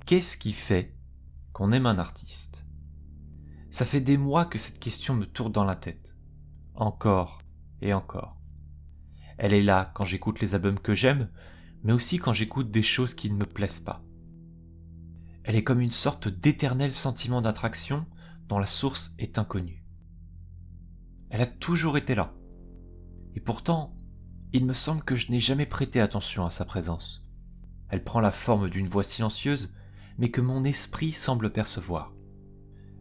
Qu'est-ce qui fait qu'on aime un artiste ? Ça fait des mois que cette question me tourne dans la tête. Encore et encore. Elle est là quand j'écoute les albums que j'aime, mais aussi quand j'écoute des choses qui ne me plaisent pas. Elle est comme une sorte d'éternel sentiment d'attraction dont la source est inconnue. Elle a toujours été là. Et pourtant, il me semble que je n'ai jamais prêté attention à sa présence. Elle prend la forme d'une voix silencieuse, mais que mon esprit semble percevoir.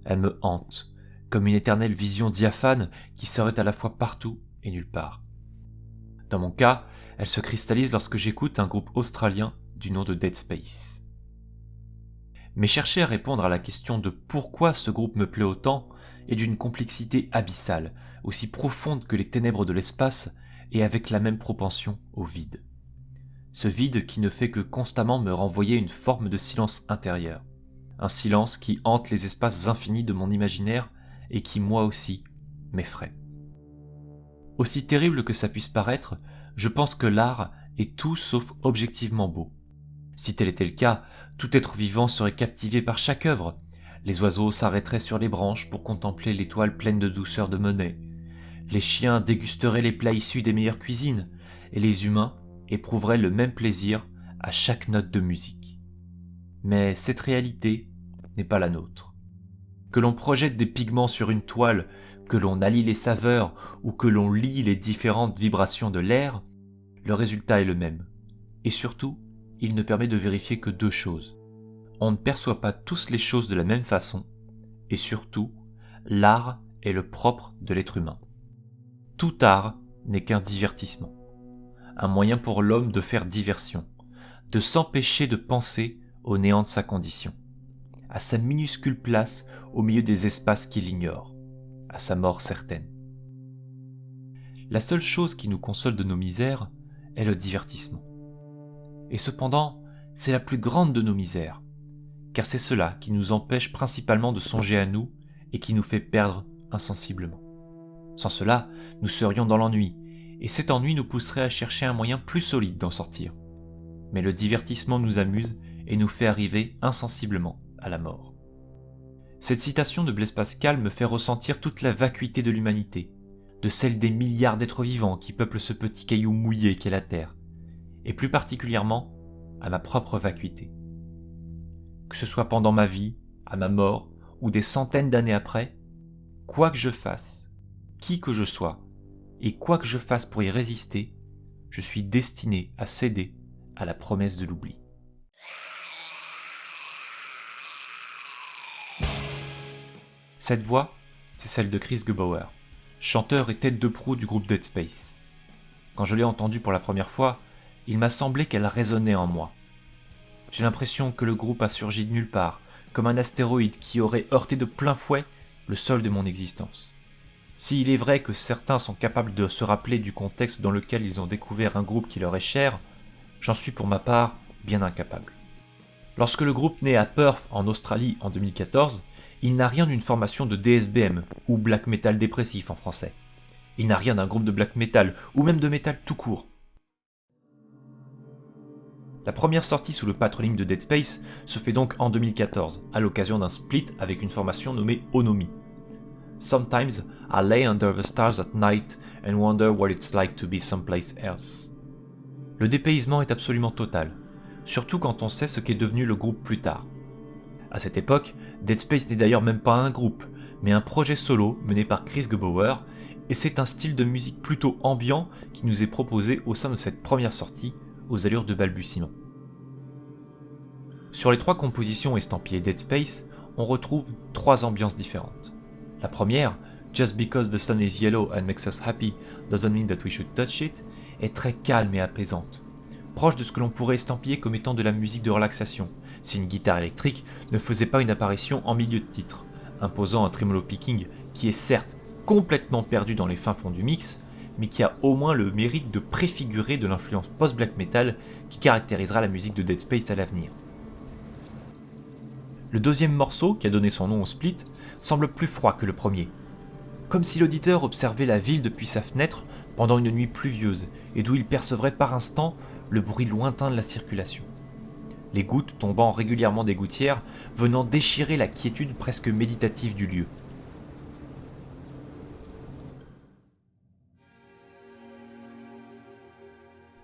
Elle me hante, comme une éternelle vision diaphane qui serait à la fois partout et nulle part. Dans mon cas, elle se cristallise lorsque j'écoute un groupe australien du nom de Dead Space. Mais chercher à répondre à la question de pourquoi ce groupe me plaît autant est d'une complexité abyssale, aussi profonde que les ténèbres de l'espace et avec la même propension au vide. Ce vide qui ne fait que constamment me renvoyer une forme de silence intérieur. Un silence qui hante les espaces infinis de mon imaginaire et qui, moi aussi, m'effraie. Aussi terrible que ça puisse paraître, je pense que l'art est tout sauf objectivement beau. Si tel était le cas, tout être vivant serait captivé par chaque œuvre. Les oiseaux s'arrêteraient sur les branches pour contempler l'étoile pleine de douceur de Monet. Les chiens dégusteraient les plats issus des meilleures cuisines, et les humains éprouveraient le même plaisir à chaque note de musique. Mais cette réalité n'est pas la nôtre. Que l'on projette des pigments sur une toile, que l'on allie les saveurs ou que l'on lie les différentes vibrations de l'air, le résultat est le même. Et surtout, il ne permet de vérifier que deux choses. On ne perçoit pas tous les choses de la même façon, et surtout, l'art est le propre de l'être humain. Tout art n'est qu'un divertissement, un moyen pour l'homme de faire diversion, de s'empêcher de penser au néant de sa condition, à sa minuscule place au milieu des espaces qu'il ignore, à sa mort certaine. La seule chose qui nous console de nos misères est le divertissement. Et cependant, c'est la plus grande de nos misères, car c'est cela qui nous empêche principalement de songer à nous et qui nous fait perdre insensiblement. Sans cela, nous serions dans l'ennui, et cet ennui nous pousserait à chercher un moyen plus solide d'en sortir. Mais le divertissement nous amuse et nous fait arriver insensiblement à la mort. Cette citation de Blaise Pascal me fait ressentir toute la vacuité de l'humanité, de celle des milliards d'êtres vivants qui peuplent ce petit caillou mouillé qu'est la Terre, et plus particulièrement à ma propre vacuité. Que ce soit pendant ma vie, à ma mort, ou des centaines d'années après, quoi que je fasse, qui que je sois, et quoi que je fasse pour y résister, je suis destiné à céder à la promesse de l'oubli. Cette voix, c'est celle de Chris Gebauer, chanteur et tête de proue du groupe Dead Space. Quand je l'ai entendue pour la première fois, il m'a semblé qu'elle résonnait en moi. J'ai l'impression que le groupe a surgi de nulle part, comme un astéroïde qui aurait heurté de plein fouet le sol de mon existence. S'il est vrai que certains sont capables de se rappeler du contexte dans lequel ils ont découvert un groupe qui leur est cher, j'en suis pour ma part bien incapable. Lorsque le groupe naît à Perth en Australie en 2014, il n'a rien d'une formation de DSBM, ou black metal dépressif en français. Il n'a rien d'un groupe de black metal, ou même de metal tout court. La première sortie sous le patronyme de Dead Space se fait donc en 2014, à l'occasion d'un split avec une formation nommée Onomi. Sometimes I lay under the stars at night and wonder what it's like to be someplace else. Le dépaysement est absolument total, surtout quand on sait ce qu'est devenu le groupe plus tard. À cette époque, Dead Space n'est d'ailleurs même pas un groupe, mais un projet solo mené par Chris Gebauer, et c'est un style de musique plutôt ambiant qui nous est proposé au sein de cette première sortie, aux allures de balbutiement. Sur les 3 compositions estampillées Dead Space, on retrouve 3 ambiances différentes. La première, Just because the sun is yellow and makes us happy doesn't mean that we should touch it, est très calme et apaisante, proche de ce que l'on pourrait estampiller comme étant de la musique de relaxation, si une guitare électrique ne faisait pas une apparition en milieu de titre, imposant un tremolo picking qui est certes complètement perdu dans les fins fonds du mix, mais qui a au moins le mérite de préfigurer de l'influence post-black metal qui caractérisera la musique de Dead Space à l'avenir. Le deuxième morceau, qui a donné son nom au split, semble plus froid que le premier, comme si l'auditeur observait la ville depuis sa fenêtre pendant une nuit pluvieuse et d'où il percevrait par instant le bruit lointain de la circulation. les gouttes tombant régulièrement des gouttières, venant déchirer la quiétude presque méditative du lieu.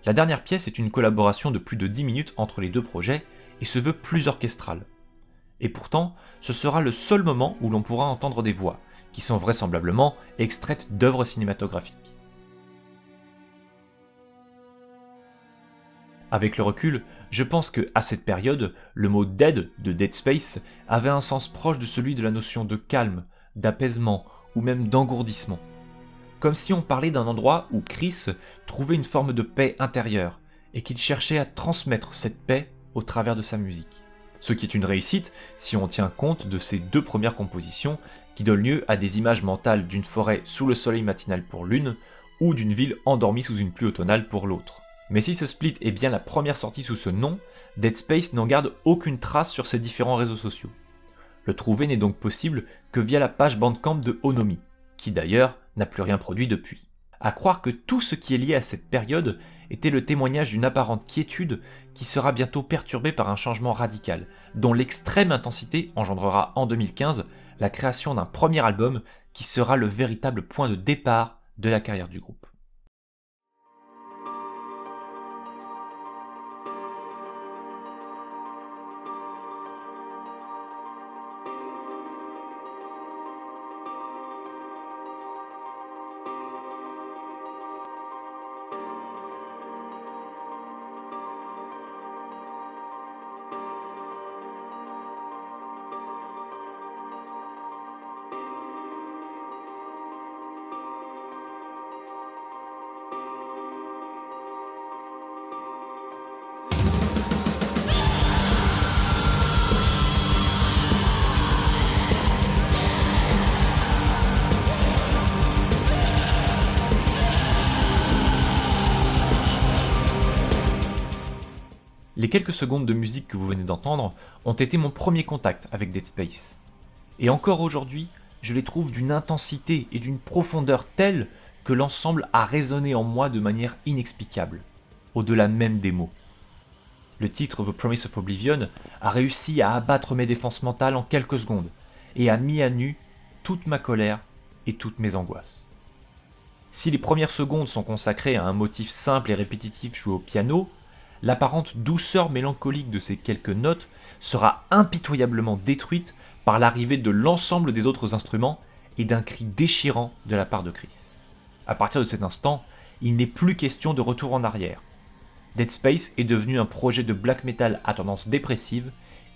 La dernière pièce est une collaboration de plus de 10 minutes entre les deux projets et se veut plus orchestrale. Et pourtant, ce sera le seul moment où l'on pourra entendre des voix, qui sont vraisemblablement extraites d'œuvres cinématographiques. Avec le recul, je pense que, à cette période, le mot dead de Dead Space avait un sens proche de celui de la notion de calme, d'apaisement ou même d'engourdissement. Comme si on parlait d'un endroit où Chris trouvait une forme de paix intérieure et qu'il cherchait à transmettre cette paix au travers de sa musique. Ce qui est une réussite si on tient compte de ces deux premières compositions qui donnent lieu à des images mentales d'une forêt sous le soleil matinal pour l'une ou d'une ville endormie sous une pluie automnale pour l'autre. Mais si ce split est bien la première sortie sous ce nom, Dead Space n'en garde aucune trace sur ses différents réseaux sociaux. Le trouver n'est donc possible que via la page Bandcamp de Onomi, qui d'ailleurs n'a plus rien produit depuis. À croire que tout ce qui est lié à cette période était le témoignage d'une apparente quiétude qui sera bientôt perturbée par un changement radical, dont l'extrême intensité engendrera en 2015 la création d'un premier album qui sera le véritable point de départ de la carrière du groupe. Les quelques secondes de musique que vous venez d'entendre ont été mon premier contact avec Dead Space. Et encore aujourd'hui, je les trouve d'une intensité et d'une profondeur telle que l'ensemble a résonné en moi de manière inexplicable, au-delà même des mots. Le titre The Promise of Oblivion a réussi à abattre mes défenses mentales en quelques secondes et a mis à nu toute ma colère et toutes mes angoisses. Si les premières secondes sont consacrées à un motif simple et répétitif joué au piano, l'apparente douceur mélancolique de ces quelques notes sera impitoyablement détruite par l'arrivée de l'ensemble des autres instruments et d'un cri déchirant de la part de Chris. À partir de cet instant, il n'est plus question de retour en arrière. Dead Space est devenu un projet de black metal à tendance dépressive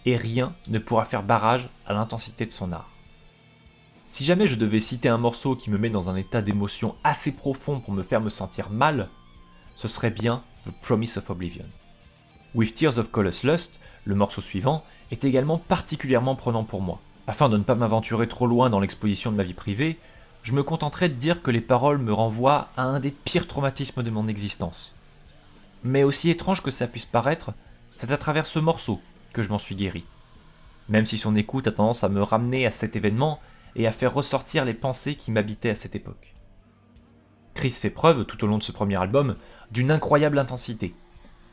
et rien ne pourra faire barrage à l'intensité de son art. Si jamais je devais citer un morceau qui me met dans un état d'émotion assez profond pour me faire me sentir mal, ce serait bien The Promise of Oblivion. With Tears of Colossus Lust, le morceau suivant, est également particulièrement prenant pour moi. Afin de ne pas m'aventurer trop loin dans l'exposition de ma vie privée, je me contenterai de dire que les paroles me renvoient à un des pires traumatismes de mon existence. Mais aussi étrange que ça puisse paraître, c'est à travers ce morceau que je m'en suis guéri. Même si son écoute a tendance à me ramener à cet événement et à faire ressortir les pensées qui m'habitaient à cette époque. Chris fait preuve, tout au long de ce premier album, d'une incroyable intensité.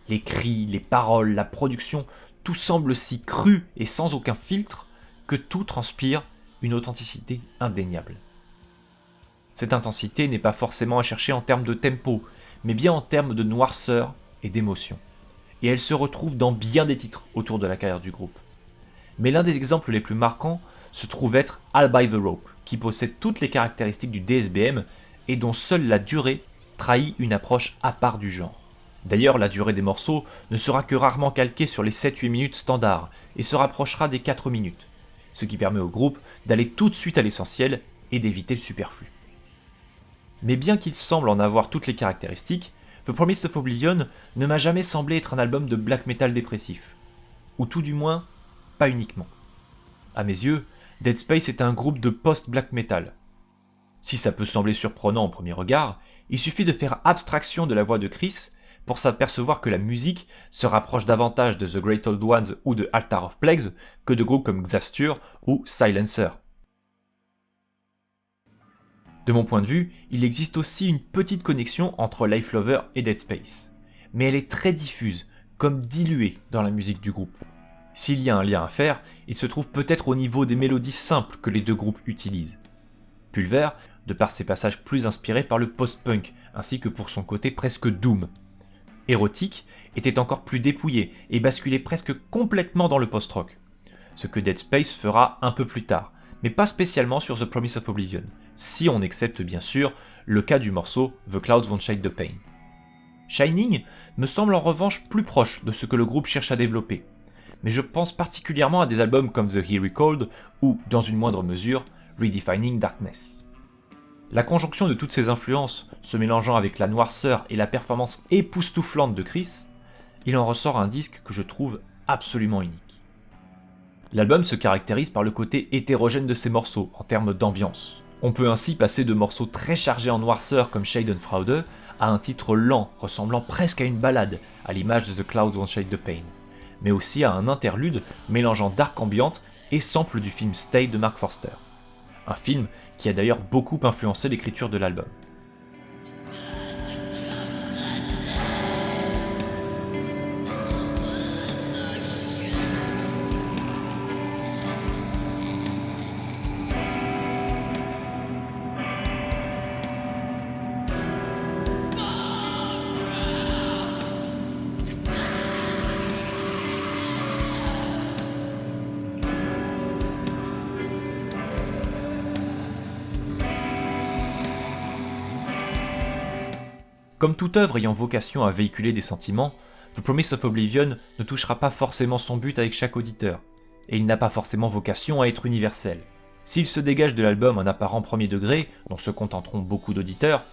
Les cris, les paroles, la production, tout semble si cru et sans aucun filtre que tout transpire une authenticité indéniable. Cette intensité n'est pas forcément à chercher en termes de tempo, mais bien en termes de noirceur et d'émotion. Et elle se retrouve dans bien des titres autour de la carrière du groupe. Mais l'un des exemples les plus marquants se trouve être All by the Rope, qui possède toutes les caractéristiques du DSBM et dont seule la durée trahit une approche à part du genre. D'ailleurs, la durée des morceaux ne sera que rarement calquée sur les 7-8 minutes standards et se rapprochera des 4 minutes, ce qui permet au groupe d'aller tout de suite à l'essentiel et d'éviter le superflu. Mais bien qu'il semble en avoir toutes les caractéristiques, The Promise of Oblivion ne m'a jamais semblé être un album de black metal dépressif, ou tout du moins, pas uniquement. À mes yeux, Dead Space est un groupe de post-black metal. Si ça peut sembler surprenant au premier regard, il suffit de faire abstraction de la voix de Chris pour s'apercevoir que la musique se rapproche davantage de The Great Old Ones ou de Altar of Plagues que de groupes comme Xastur ou Silencer. De mon point de vue, il existe aussi une petite connexion entre Life Lover et Dead Space, mais elle est très diffuse, comme dilué dans la musique du groupe. S'il y a un lien à faire, il se trouve peut-être au niveau des mélodies simples que les deux groupes utilisent. Pulver, de par ses passages plus inspirés par le post-punk, ainsi que pour son côté presque doom. Érotique était encore plus dépouillé et basculait presque complètement dans le post-rock. Ce que Dead Space fera un peu plus tard, mais pas spécialement sur The Promise of Oblivion, si on accepte bien sûr le cas du morceau The Clouds Won't Shade the Pain. Shining me semble en revanche plus proche de ce que le groupe cherche à développer, mais je pense particulièrement à des albums comme The Here Recalled ou, dans une moindre mesure, Redefining Darkness. La conjonction de toutes ces influences, se mélangeant avec la noirceur et la performance époustouflante de Chris, il en ressort un disque que je trouve absolument unique. L'album se caractérise par le côté hétérogène de ses morceaux en termes d'ambiance. On peut ainsi passer de morceaux très chargés en noirceur comme Schadenfreude à un titre lent ressemblant presque à une ballade, à l'image de The Clouds Won't Shade the Pain, mais aussi à un interlude mélangeant dark ambiante et sample du film Stay de Mark Forster. Un film qui a d'ailleurs beaucoup influencé l'écriture de l'album. Comme toute œuvre ayant vocation à véhiculer des sentiments, The Promise of Oblivion ne touchera pas forcément son but avec chaque auditeur, et il n'a pas forcément vocation à être universel. S'il se dégage de l'album un apparent premier degré, dont se contenteront beaucoup d'auditeurs,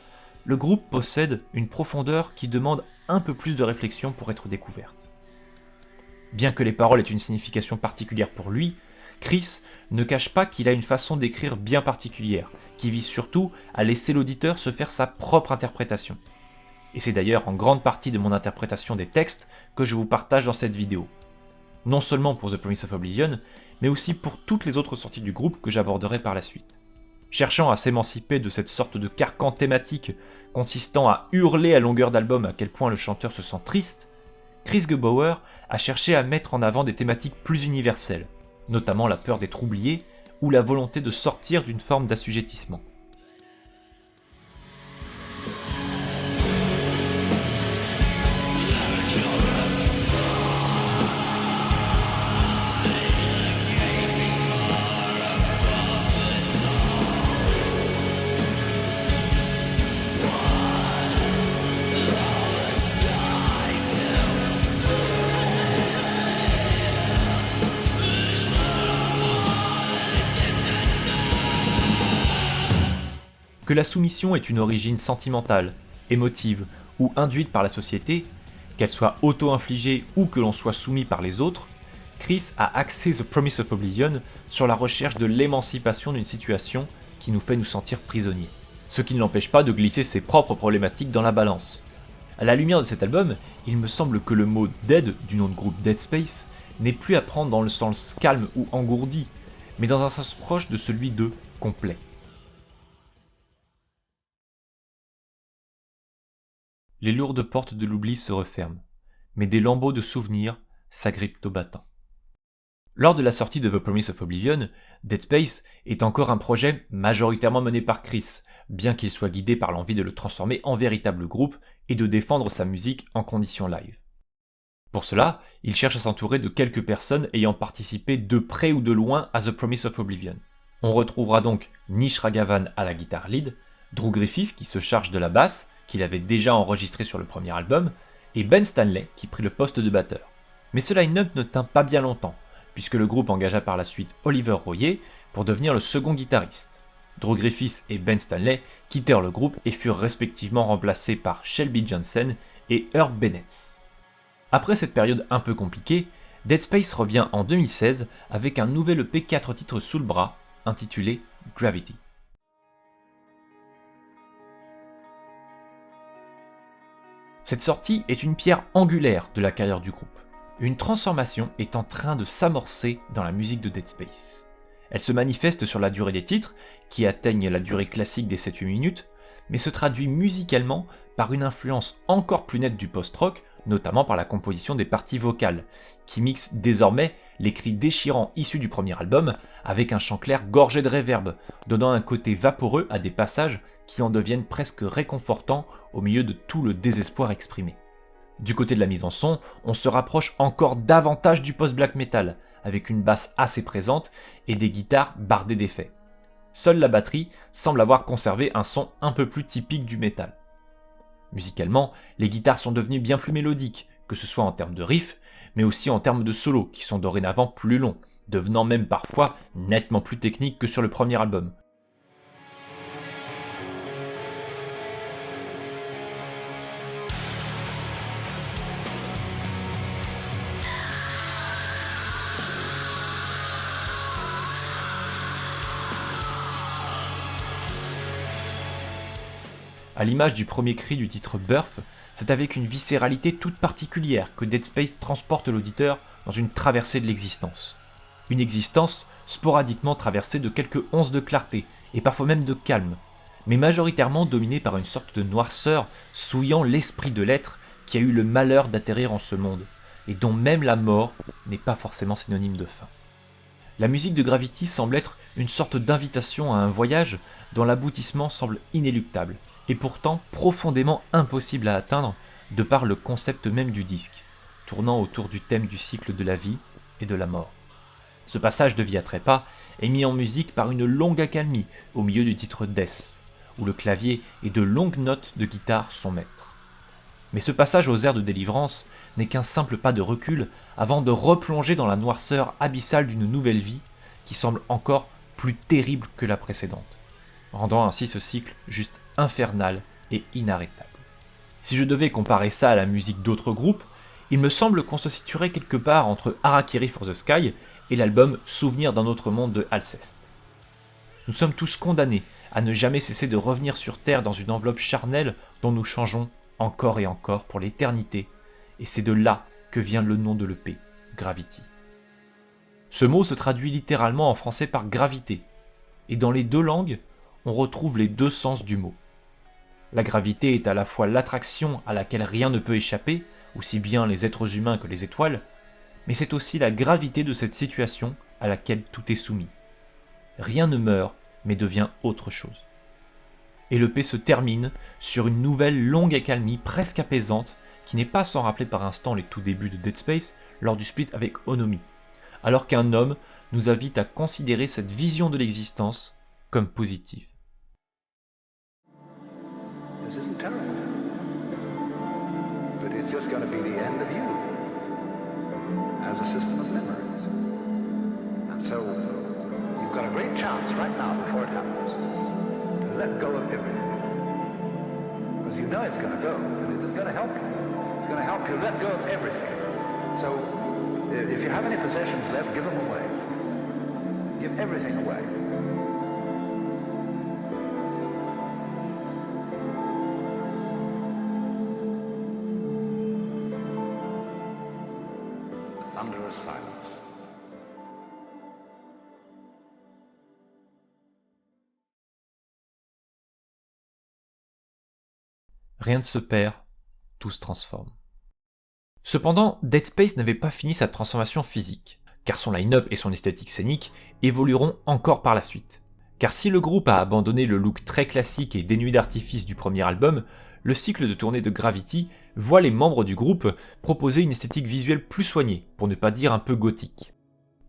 le groupe possède une profondeur qui demande un peu plus de réflexion pour être découverte. Bien que les paroles aient une signification particulière pour lui, Chris ne cache pas qu'il a une façon d'écrire bien particulière, qui vise surtout à laisser l'auditeur se faire sa propre interprétation. Et c'est d'ailleurs en grande partie de mon interprétation des textes que je vous partage dans cette vidéo. Non seulement pour The Promise of Oblivion, mais aussi pour toutes les autres sorties du groupe que j'aborderai par la suite. Cherchant à s'émanciper de cette sorte de carcan thématique consistant à hurler à longueur d'album à quel point le chanteur se sent triste, Chris Gebauer a cherché à mettre en avant des thématiques plus universelles, notamment la peur d'être oublié ou la volonté de sortir d'une forme d'assujettissement. Que la soumission ait une origine sentimentale, émotive ou induite par la société, qu'elle soit auto-infligée ou que l'on soit soumis par les autres, Chris a axé The Promise of Oblivion sur la recherche de l'émancipation d'une situation qui nous fait nous sentir prisonniers. Ce qui ne l'empêche pas de glisser ses propres problématiques dans la balance. À la lumière de cet album, il me semble que le mot Dead du nom de groupe Dead Space n'est plus à prendre dans le sens calme ou engourdi, mais dans un sens proche de celui de complet. Les lourdes portes de l'oubli se referment, mais des lambeaux de souvenirs s'agrippent au battant. Lors de la sortie de The Promise of Oblivion, Dead Space est encore un projet majoritairement mené par Chris, bien qu'il soit guidé par l'envie de le transformer en véritable groupe et de défendre sa musique en conditions live. Pour cela, il cherche à s'entourer de quelques personnes ayant participé de près ou de loin à The Promise of Oblivion. On retrouvera donc Nish Ragavan à la guitare lead, Drew Griffith qui se charge de la basse, qu'il avait déjà enregistré sur le premier album, et Ben Stanley qui prit le poste de batteur. Mais ce line-up ne tint pas bien longtemps, puisque le groupe engagea par la suite Oliver Royer pour devenir le second guitariste. Drew Griffith et Ben Stanley quittèrent le groupe et furent respectivement remplacés par Shelby Johnson et Herb Bennett. Après cette période un peu compliquée, Dead Space revient en 2016 avec un nouvel EP 4 titres sous le bras, intitulé Gravity. Cette sortie est une pierre angulaire de la carrière du groupe. Une transformation est en train de s'amorcer dans la musique de Dead Space. Elle se manifeste sur la durée des titres, qui atteignent la durée classique des 7-8 minutes, mais se traduit musicalement par une influence encore plus nette du post-rock, notamment par la composition des parties vocales, qui mixent désormais les cris déchirants issus du premier album avec un chant clair gorgé de réverb, donnant un côté vaporeux à des passages qui en deviennent presque réconfortants au milieu de tout le désespoir exprimé. Du côté de la mise en son, on se rapproche encore davantage du post-black metal, avec une basse assez présente et des guitares bardées d'effets. Seule la batterie semble avoir conservé un son un peu plus typique du métal. Musicalement, les guitares sont devenues bien plus mélodiques, que ce soit en termes de riffs, mais aussi en termes de solos, qui sont dorénavant plus longs, devenant même parfois nettement plus techniques que sur le premier album. À l'image du premier cri du titre Birth, c'est avec une viscéralité toute particulière que Dead Space transporte l'auditeur dans une traversée de l'existence. Une existence sporadiquement traversée de quelques onces de clarté, et parfois même de calme, mais majoritairement dominée par une sorte de noirceur souillant l'esprit de l'être qui a eu le malheur d'atterrir en ce monde, et dont même la mort n'est pas forcément synonyme de fin. La musique de Gravity semble être une sorte d'invitation à un voyage dont l'aboutissement semble inéluctable, et pourtant profondément impossible à atteindre de par le concept même du disque, tournant autour du thème du cycle de la vie et de la mort. Ce passage de vie à trépas est mis en musique par une longue accalmie au milieu du titre Death, où le clavier et de longues notes de guitare sont maîtres. Mais ce passage aux airs de délivrance n'est qu'un simple pas de recul avant de replonger dans la noirceur abyssale d'une nouvelle vie qui semble encore plus terrible que la précédente, rendant ainsi ce cycle juste infernal et inarrêtable. Si je devais comparer ça à la musique d'autres groupes, il me semble qu'on se situerait quelque part entre Harakiri for the Sky et l'album Souvenir d'un autre monde de Alceste. Nous sommes tous condamnés à ne jamais cesser de revenir sur Terre dans une enveloppe charnelle dont nous changeons encore et encore pour l'éternité, et c'est de là que vient le nom de l'EP, Gravity. Ce mot se traduit littéralement en français par gravité, et dans les deux langues, on retrouve les deux sens du mot. La gravité est à la fois l'attraction à laquelle rien ne peut échapper, aussi bien les êtres humains que les étoiles, mais c'est aussi la gravité de cette situation à laquelle tout est soumis. Rien ne meurt, mais devient autre chose. Et l'EP se termine sur une nouvelle longue accalmie presque apaisante, qui n'est pas sans rappeler par instant les tout débuts de Dead Space lors du split avec Onomi, alors qu'un homme nous invite à considérer cette vision de l'existence comme positive. This isn't terrible, but it's just going to be the end of you as a system of memories. And so you've got a great chance right now before it happens to let go of everything. Because you know it's going to go, and it's going to help you. It's going to help you let go of everything. So if you have any possessions left, give them away. Give everything away. Thunderous silence. Rien ne se perd, tout se transforme. Cependant, Dead Space n'avait pas fini sa transformation physique, car son line-up et son esthétique scénique évolueront encore par la suite. Car si le groupe a abandonné le look très classique et dénué d'artifice du premier album, le cycle de tournée de Gravity voit les membres du groupe proposer une esthétique visuelle plus soignée, pour ne pas dire un peu gothique.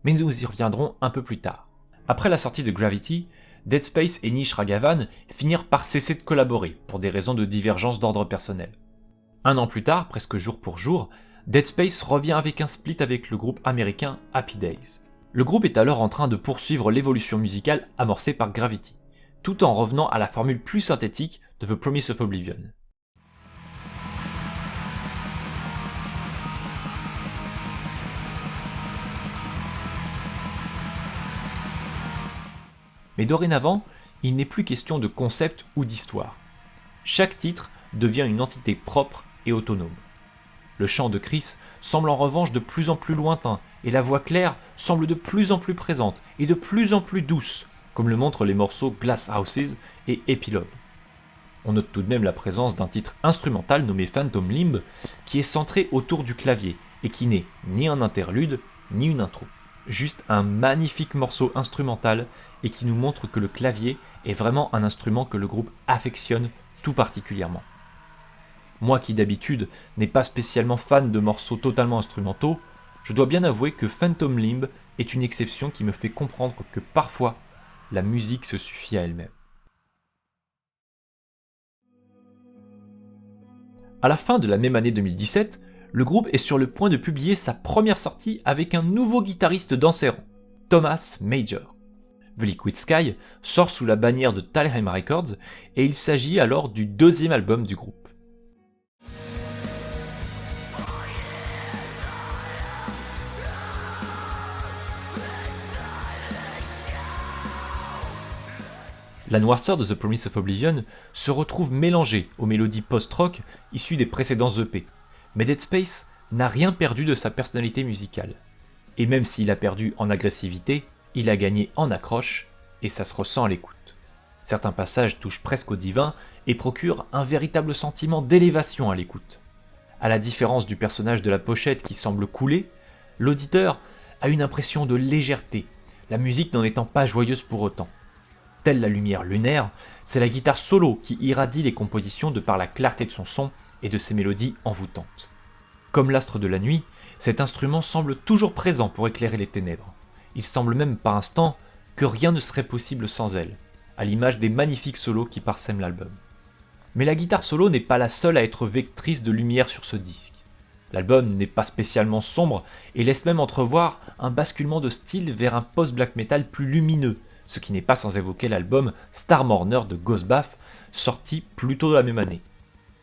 Mais nous y reviendrons un peu plus tard. Après la sortie de Gravity, Dead Space et Nish Ragavan finirent par cesser de collaborer, pour des raisons de divergence d'ordre personnel. Un an plus tard, presque jour pour jour, Dead Space revient avec un split avec le groupe américain Happy Days. Le groupe est alors en train de poursuivre l'évolution musicale amorcée par Gravity, tout en revenant à la formule plus synthétique de The Promise of Oblivion. Mais dorénavant, il n'est plus question de concept ou d'histoire. Chaque titre devient une entité propre et autonome. Le chant de Chris semble en revanche de plus en plus lointain, et la voix claire semble de plus en plus présente et de plus en plus douce, comme le montrent les morceaux Glass Houses et Epilogue. On note tout de même la présence d'un titre instrumental nommé Phantom Limb, qui est centré autour du clavier, et qui n'est ni un interlude, ni une intro. Juste un magnifique morceau instrumental, et qui nous montre que le clavier est vraiment un instrument que le groupe affectionne tout particulièrement. Moi qui d'habitude n'ai pas spécialement fan de morceaux totalement instrumentaux, je dois bien avouer que Phantom Limb est une exception qui me fait comprendre que parfois, la musique se suffit à elle-même. À la fin de la même année 2017, le groupe est sur le point de publier sa première sortie avec un nouveau guitariste dans ses rangs, Thomas Major. The Liquid Sky sort sous la bannière de Thalheim Records et il s'agit alors du deuxième album du groupe. La noirceur de The Promise of Oblivion se retrouve mélangée aux mélodies post-rock issues des précédents EP, mais Dead Space n'a rien perdu de sa personnalité musicale. Et même s'il a perdu en agressivité, il a gagné en accroche, et ça se ressent à l'écoute. Certains passages touchent presque au divin et procurent un véritable sentiment d'élévation à l'écoute. À la différence du personnage de la pochette qui semble couler, l'auditeur a une impression de légèreté, la musique n'en étant pas joyeuse pour autant. Telle la lumière lunaire, c'est la guitare solo qui irradie les compositions de par la clarté de son son et de ses mélodies envoûtantes. Comme l'astre de la nuit, cet instrument semble toujours présent pour éclairer les ténèbres. Il semble même par instant que rien ne serait possible sans elle, à l'image des magnifiques solos qui parsèment l'album. Mais la guitare solo n'est pas la seule à être vectrice de lumière sur ce disque. L'album n'est pas spécialement sombre et laisse même entrevoir un basculement de style vers un post-black metal plus lumineux, ce qui n'est pas sans évoquer l'album Star Mourner de Ghostbath, sorti plus tôt la même année.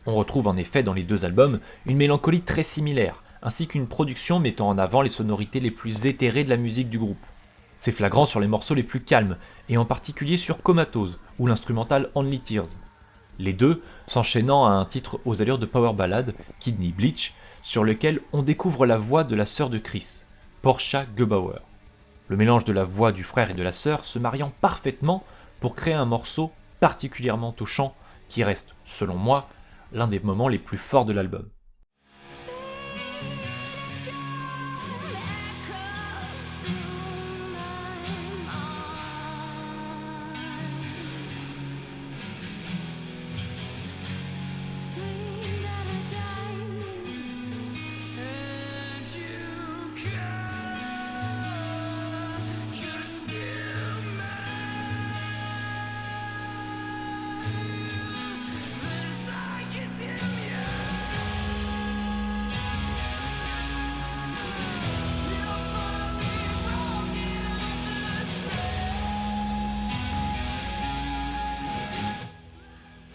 On retrouve en effet dans les deux albums une mélancolie très similaire, ainsi qu'une production mettant en avant les sonorités les plus éthérées de la musique du groupe. C'est flagrant sur les morceaux les plus calmes, et en particulier sur Comatose, ou l'instrumental Only Tears. Les deux s'enchaînant à un titre aux allures de power ballad, Kidney Bleach, sur lequel on découvre la voix de la sœur de Chris, Portia Gebauer. Le mélange de la voix du frère et de la sœur se mariant parfaitement pour créer un morceau particulièrement touchant qui reste, selon moi, l'un des moments les plus forts de l'album.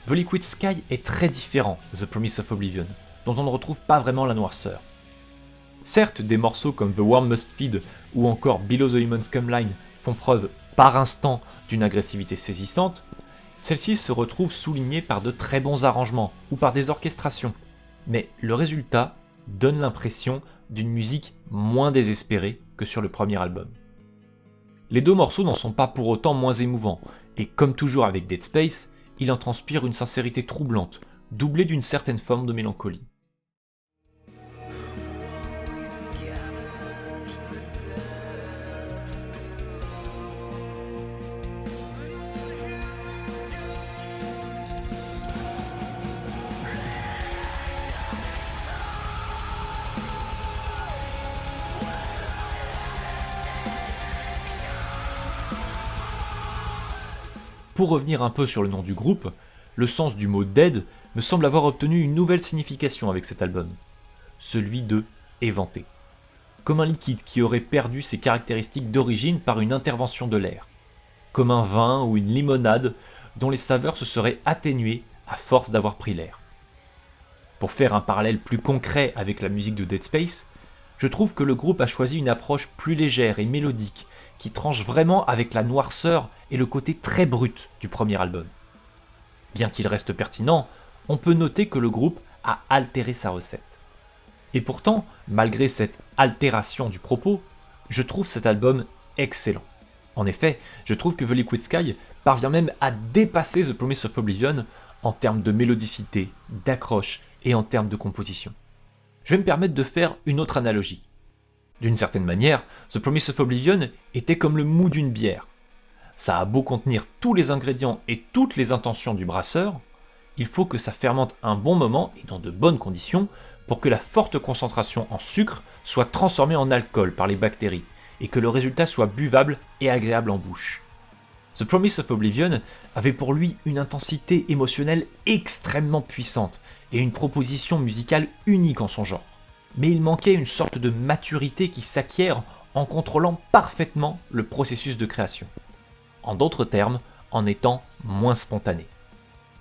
The Liquid Sky est très différent de The Promise of Oblivion, dont on ne retrouve pas vraiment la noirceur. Certes, des morceaux comme The Worm Must Feed ou encore Below the Human Scumline font preuve par instant d'une agressivité saisissante, celle-ci se retrouve soulignée par de très bons arrangements ou par des orchestrations, mais le résultat donne l'impression d'une musique moins désespérée que sur le premier album. Les deux morceaux n'en sont pas pour autant moins émouvants, et comme toujours avec Dead Space, il en transpire une sincérité troublante, doublée d'une certaine forme de mélancolie. Pour revenir un peu sur le nom du groupe, le sens du mot dead me semble avoir obtenu une nouvelle signification avec cet album, celui de éventé. Comme un liquide qui aurait perdu ses caractéristiques d'origine par une intervention de l'air. Comme un vin ou une limonade dont les saveurs se seraient atténuées à force d'avoir pris l'air. Pour faire un parallèle plus concret avec la musique de Dead Space, je trouve que le groupe a choisi une approche plus légère et mélodique qui tranche vraiment avec la noirceur et le côté très brut du premier album. Bien qu'il reste pertinent, on peut noter que le groupe a altéré sa recette. Et pourtant, malgré cette altération du propos, je trouve cet album excellent. En effet, je trouve que The Liquid Sky parvient même à dépasser The Promise of Oblivion en termes de mélodicité, d'accroche et en termes de composition. Je vais me permettre de faire une autre analogie. D'une certaine manière, The Promise of Oblivion était comme le mou d'une bière. Ça a beau contenir tous les ingrédients et toutes les intentions du brasseur, il faut que ça fermente un bon moment et dans de bonnes conditions pour que la forte concentration en sucre soit transformée en alcool par les bactéries et que le résultat soit buvable et agréable en bouche. The Promise of Oblivion avait pour lui une intensité émotionnelle extrêmement puissante et une proposition musicale unique en son genre. Mais il manquait une sorte de maturité qui s'acquiert en contrôlant parfaitement le processus de création. En d'autres termes, en étant moins spontané.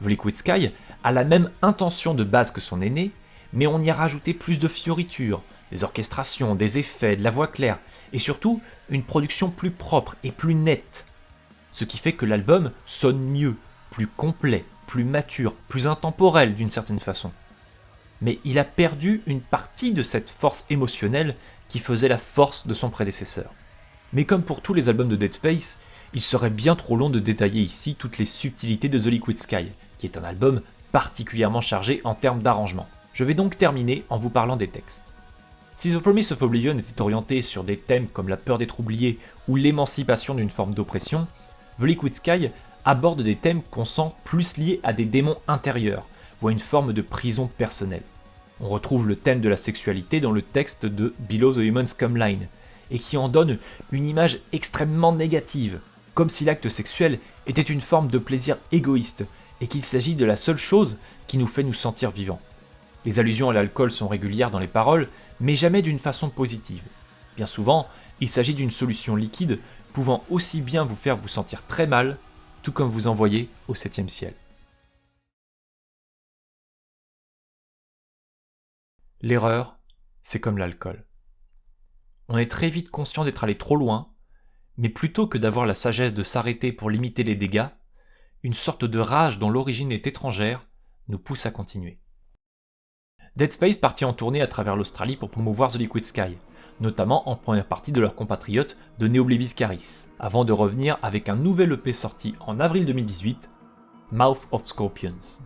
The Liquid Sky a la même intention de base que son aîné, mais on y a rajouté plus de fioritures, des orchestrations, des effets, de la voix claire, et surtout une production plus propre et plus nette. Ce qui fait que l'album sonne mieux, plus complet, plus mature, plus intemporel d'une certaine façon. Mais il a perdu une partie de cette force émotionnelle qui faisait la force de son prédécesseur. Mais comme pour tous les albums de Dead Space, il serait bien trop long de détailler ici toutes les subtilités de The Liquid Sky, qui est un album particulièrement chargé en termes d'arrangement. Je vais donc terminer en vous parlant des textes. Si The Promise of Oblivion était orienté sur des thèmes comme la peur d'être oublié ou l'émancipation d'une forme d'oppression, The Liquid Sky aborde des thèmes qu'on sent plus liés à des démons intérieurs ou à une forme de prison personnelle. On retrouve le thème de la sexualité dans le texte de Below the Humans Come Line, et qui en donne une image extrêmement négative, comme si l'acte sexuel était une forme de plaisir égoïste, et qu'il s'agit de la seule chose qui nous fait nous sentir vivants. Les allusions à l'alcool sont régulières dans les paroles, mais jamais d'une façon positive. Bien souvent, il s'agit d'une solution liquide pouvant aussi bien vous faire vous sentir très mal, tout comme vous envoyer au 7e ciel. L'erreur, c'est comme l'alcool. On est très vite conscient d'être allé trop loin, mais plutôt que d'avoir la sagesse de s'arrêter pour limiter les dégâts, une sorte de rage dont l'origine est étrangère nous pousse à continuer. Dead Space partit en tournée à travers l'Australie pour promouvoir The Liquid Sky, notamment en première partie de leurs compatriotes de Neoblivis Caris, avant de revenir avec un nouvel EP sorti en avril 2018, Mouth of Scorpions.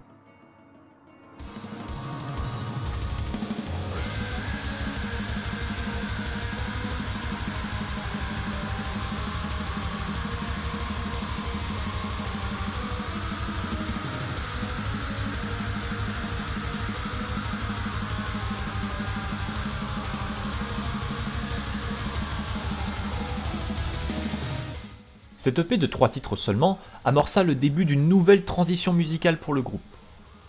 Cette EP de 3 titres seulement amorça le début d'une nouvelle transition musicale pour le groupe.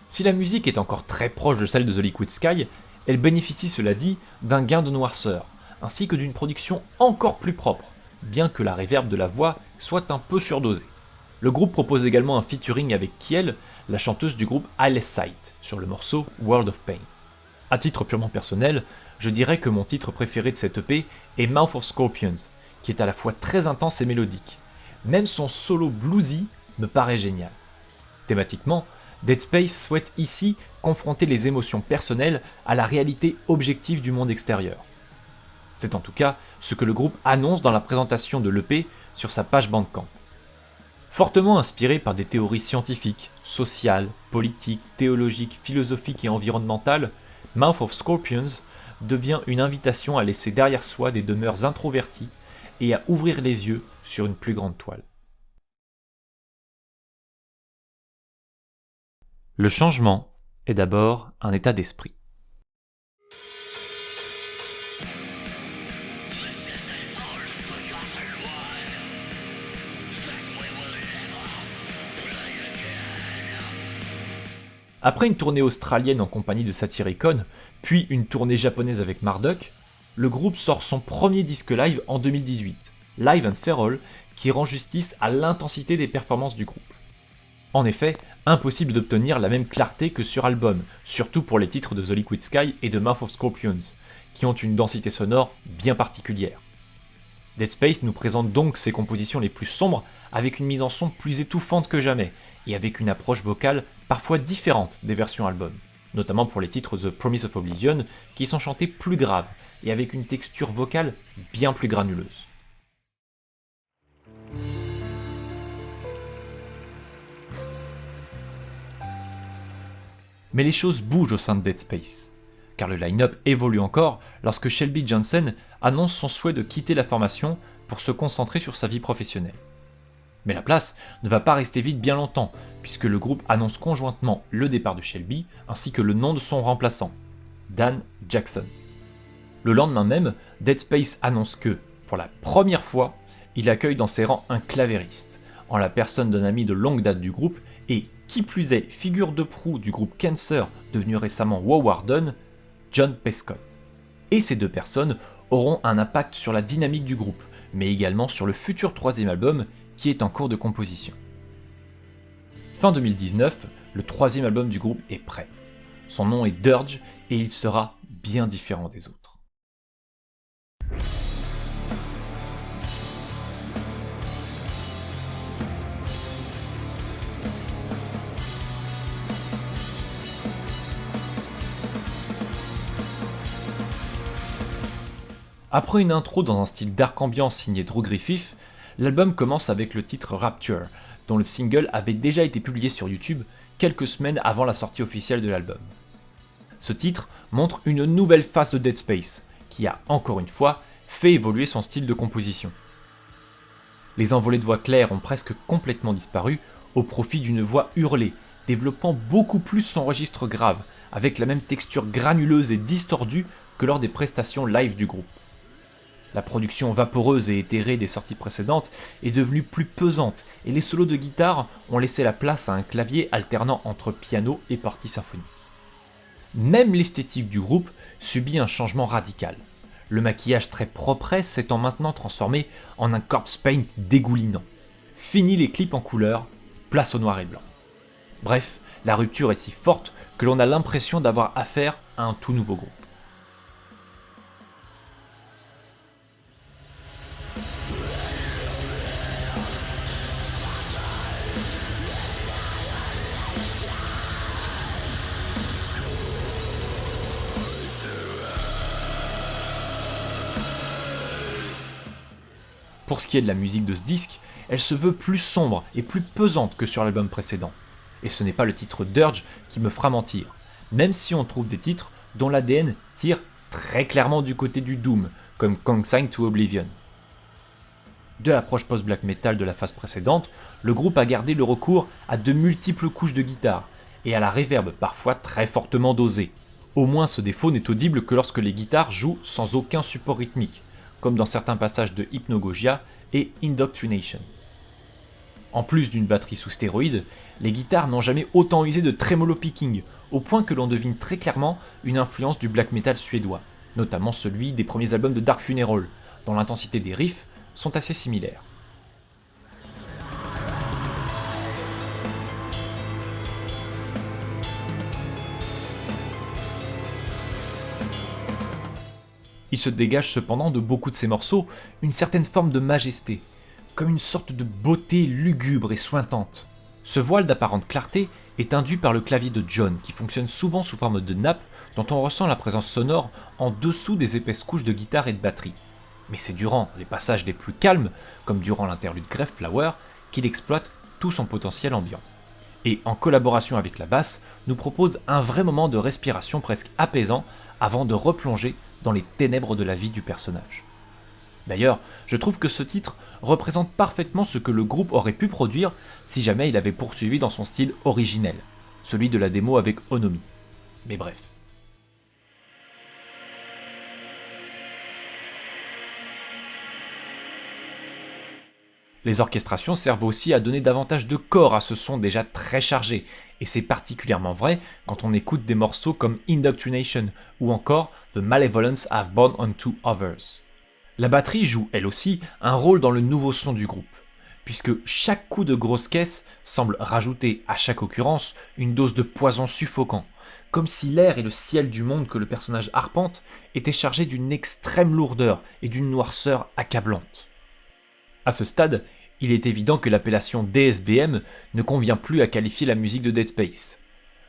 Si la musique est encore très proche de celle de The Liquid Sky, elle bénéficie, cela dit, d'un gain de noirceur, ainsi que d'une production encore plus propre, bien que la reverb de la voix soit un peu surdosée. Le groupe propose également un featuring avec Kiel, la chanteuse du groupe Eyeless Sight, sur le morceau World of Pain. À titre purement personnel, je dirais que mon titre préféré de cette EP est Mouth of Scorpions, qui est à la fois très intense et mélodique. Même son solo bluesy me paraît génial. Thématiquement, Dead Space souhaite ici confronter les émotions personnelles à la réalité objective du monde extérieur. C'est en tout cas ce que le groupe annonce dans la présentation de l'EP sur sa page Bandcamp. Fortement inspiré par des théories scientifiques, sociales, politiques, théologiques, philosophiques et environnementales, Mouth of Scorpions devient une invitation à laisser derrière soi des demeures introverties et à ouvrir les yeux sur une plus grande toile. Le changement est d'abord un état d'esprit. Après une tournée australienne en compagnie de Satyricon, puis une tournée japonaise avec Marduk, le groupe sort son premier disque live en 2018, Live and Feral, qui rend justice à l'intensité des performances du groupe. En effet, impossible d'obtenir la même clarté que sur album, surtout pour les titres de The Liquid Sky et de Mouth of Scorpions, qui ont une densité sonore bien particulière. Dead Space nous présente donc ses compositions les plus sombres avec une mise en son plus étouffante que jamais, et avec une approche vocale parfois différente des versions album, notamment pour les titres The Promise of Oblivion, qui sont chantés plus graves, et avec une texture vocale bien plus granuleuse. Mais les choses bougent au sein de Dead Space, car le line-up évolue encore lorsque Shelby Johnson annonce son souhait de quitter la formation pour se concentrer sur sa vie professionnelle. Mais la place ne va pas rester vide bien longtemps, puisque le groupe annonce conjointement le départ de Shelby ainsi que le nom de son remplaçant, Dan Jackson. Le lendemain même, Dead Space annonce que, pour la première fois, il accueille dans ses rangs un clavériste, en la personne d'un ami de longue date du groupe et, qui plus est, figure de proue du groupe Cancer devenu récemment Wowarden, John Pescott. Et ces deux personnes auront un impact sur la dynamique du groupe, mais également sur le futur troisième album qui est en cours de composition. Fin 2019, le troisième album du groupe est prêt. Son nom est Dirge et il sera bien différent des autres. Après une intro dans un style dark ambiant signé Drew Griffith, l'album commence avec le titre Rapture, dont le single avait déjà été publié sur YouTube quelques semaines avant la sortie officielle de l'album. Ce titre montre une nouvelle phase de Dead Space, qui a, encore une fois, fait évoluer son style de composition. Les envolées de voix claires ont presque complètement disparu au profit d'une voix hurlée, développant beaucoup plus son registre grave, avec la même texture granuleuse et distordue que lors des prestations live du groupe. La production vaporeuse et éthérée des sorties précédentes est devenue plus pesante et les solos de guitare ont laissé la place à un clavier alternant entre piano et parties symphoniques. Même l'esthétique du groupe subit un changement radical. Le maquillage très propre s'étant maintenant transformé en un corpse paint dégoulinant. Fini les clips en couleur, place au noir et blanc. Bref, la rupture est si forte que l'on a l'impression d'avoir affaire à un tout nouveau groupe. Pour ce qui est de la musique de ce disque, elle se veut plus sombre et plus pesante que sur l'album précédent. Et ce n'est pas le titre Dirge qui me fera mentir, même si on trouve des titres dont l'ADN tire très clairement du côté du Doom, comme Consigned to Oblivion. De l'approche post-black metal de la phase précédente, le groupe a gardé le recours à de multiples couches de guitare, et à la reverb parfois très fortement dosée. Au moins ce défaut n'est audible que lorsque les guitares jouent sans aucun support rythmique, comme dans certains passages de Hypnagogia et Indoctrination. En plus d'une batterie sous stéroïdes, les guitares n'ont jamais autant usé de tremolo picking, au point que l'on devine très clairement une influence du black metal suédois, notamment celui des premiers albums de Dark Funeral, dont l'intensité des riffs sont assez similaires. Il se dégage cependant de beaucoup de ces morceaux une certaine forme de majesté, comme une sorte de beauté lugubre et sointante. Ce voile d'apparente clarté est induit par le clavier de John, qui fonctionne souvent sous forme de nappe dont on ressent la présence sonore en dessous des épaisses couches de guitare et de batterie. Mais c'est durant les passages les plus calmes, comme durant l'interlude Graveflower, qu'il exploite tout son potentiel ambiant. Et en collaboration avec la basse, nous propose un vrai moment de respiration presque apaisant avant de replonger dans les ténèbres de la vie du personnage. D'ailleurs, je trouve que ce titre représente parfaitement ce que le groupe aurait pu produire si jamais il avait poursuivi dans son style originel, celui de la démo avec Onomi. Mais bref. Les orchestrations servent aussi à donner davantage de corps à ce son déjà très chargé, et c'est particulièrement vrai quand on écoute des morceaux comme Indoctrination ou encore The Malevolence I've Borne Unto Others. La batterie joue elle aussi un rôle dans le nouveau son du groupe, puisque chaque coup de grosse caisse semble rajouter à chaque occurrence une dose de poison suffocant, comme si l'air et le ciel du monde que le personnage arpente étaient chargés d'une extrême lourdeur et d'une noirceur accablante. À ce stade, il est évident que l'appellation DSBM ne convient plus à qualifier la musique de Dead Space.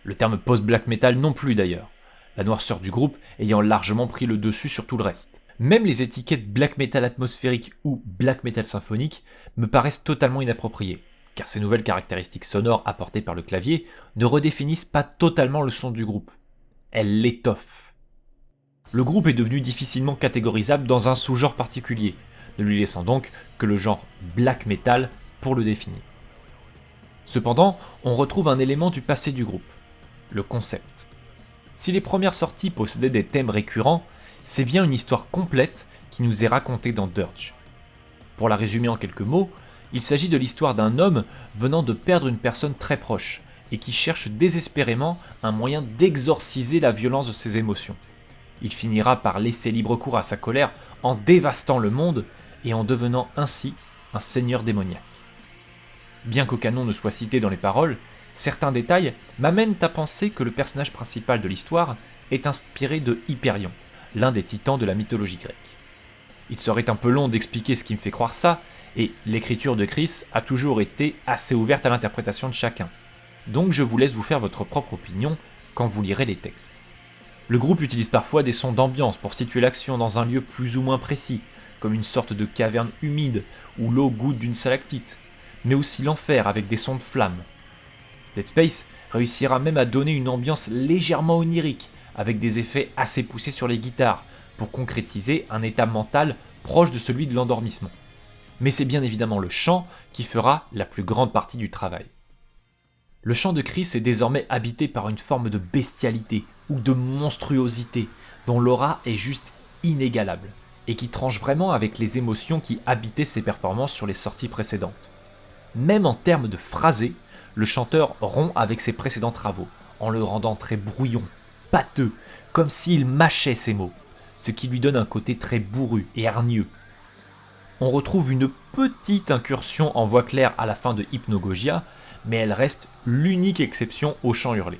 Le terme post-black metal non plus d'ailleurs, la noirceur du groupe ayant largement pris le dessus sur tout le reste. Même les étiquettes black metal atmosphérique ou black metal symphonique me paraissent totalement inappropriées, car ces nouvelles caractéristiques sonores apportées par le clavier ne redéfinissent pas totalement le son du groupe. Elles l'étoffent. Le groupe est devenu difficilement catégorisable dans un sous-genre particulier, ne lui laissant donc que le genre black metal pour le définir. Cependant, on retrouve un élément du passé du groupe, le concept. Si les premières sorties possédaient des thèmes récurrents, c'est bien une histoire complète qui nous est racontée dans Dirge. Pour la résumer en quelques mots, il s'agit de l'histoire d'un homme venant de perdre une personne très proche et qui cherche désespérément un moyen d'exorciser la violence de ses émotions. Il finira par laisser libre cours à sa colère en dévastant le monde et en devenant ainsi un seigneur démoniaque. Bien qu'aucun nom ne soit cité dans les paroles, certains détails m'amènent à penser que le personnage principal de l'histoire est inspiré de Hyperion, l'un des titans de la mythologie grecque. Il serait un peu long d'expliquer ce qui me fait croire ça, et l'écriture de Chris a toujours été assez ouverte à l'interprétation de chacun. Donc je vous laisse vous faire votre propre opinion quand vous lirez les textes. Le groupe utilise parfois des sons d'ambiance pour situer l'action dans un lieu plus ou moins précis, comme une sorte de caverne humide où l'eau goûte d'une stalactite, mais aussi l'enfer avec des sons de flammes. Dead Space réussira même à donner une ambiance légèrement onirique, avec des effets assez poussés sur les guitares, pour concrétiser un état mental proche de celui de l'endormissement. Mais c'est bien évidemment le chant qui fera la plus grande partie du travail. Le chant de Chris est désormais habité par une forme de bestialité ou de monstruosité, dont l'aura est juste inégalable, et qui tranche vraiment avec les émotions qui habitaient ses performances sur les sorties précédentes. Même en termes de phrasé, le chanteur rompt avec ses précédents travaux, en le rendant très brouillon, pâteux, comme s'il mâchait ses mots, ce qui lui donne un côté très bourru et hargneux. On retrouve une petite incursion en voix claire à la fin de Hypnagogia, mais elle reste l'unique exception au chant hurlé.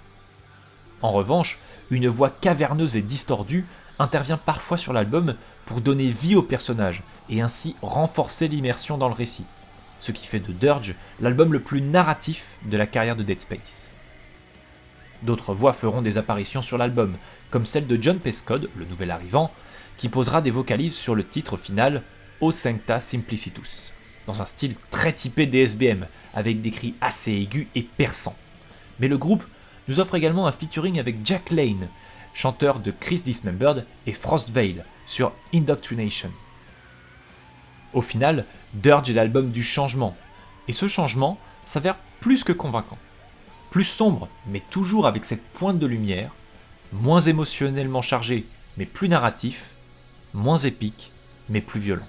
En revanche, une voix caverneuse et distordue intervient parfois sur l'album pour donner vie au personnage et ainsi renforcer l'immersion dans le récit, ce qui fait de Dirge l'album le plus narratif de la carrière de Dead Space. D'autres voix feront des apparitions sur l'album, comme celle de John Pescod, le nouvel arrivant, qui posera des vocalises sur le titre final O Sancta Simplicitus, dans un style très typé DSBM, avec des cris assez aigus et perçants. Mais le groupe nous offre également un featuring avec Jack Lane, chanteur de Chris Dismembered et Frostveil sur Indoctrination. Au final, Dirge est l'album du changement, et ce changement s'avère plus que convaincant. Plus sombre, mais toujours avec cette pointe de lumière, moins émotionnellement chargé, mais plus narratif, moins épique, mais plus violent.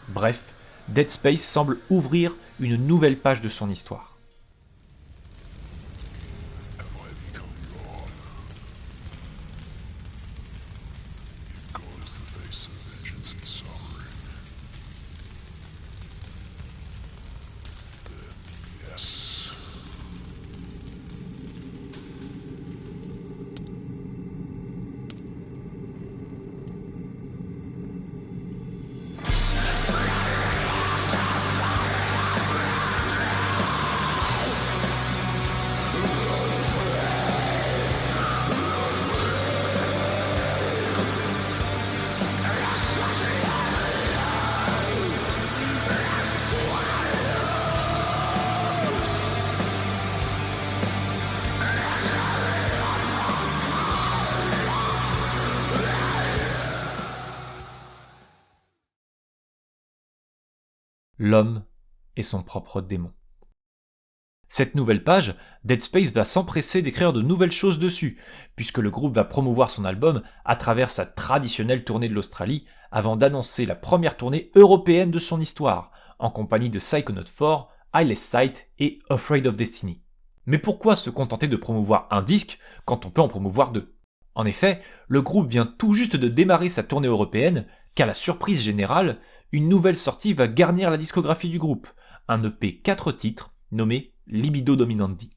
Bref, Dead Space semble ouvrir une nouvelle page de son histoire. L'homme est son propre démon. Cette nouvelle page, Dead Space va s'empresser d'écrire de nouvelles choses dessus, puisque le groupe va promouvoir son album à travers sa traditionnelle tournée de l'Australie, avant d'annoncer la première tournée européenne de son histoire, en compagnie de Psychonaut 4, Eyeless Sight et Afraid of Destiny. Mais pourquoi se contenter de promouvoir un disque quand on peut en promouvoir deux ? En effet, le groupe vient tout juste de démarrer sa tournée européenne, qu'à la surprise générale, une nouvelle sortie va garnir la discographie du groupe, un EP 4 titres nommé Libido Dominandi.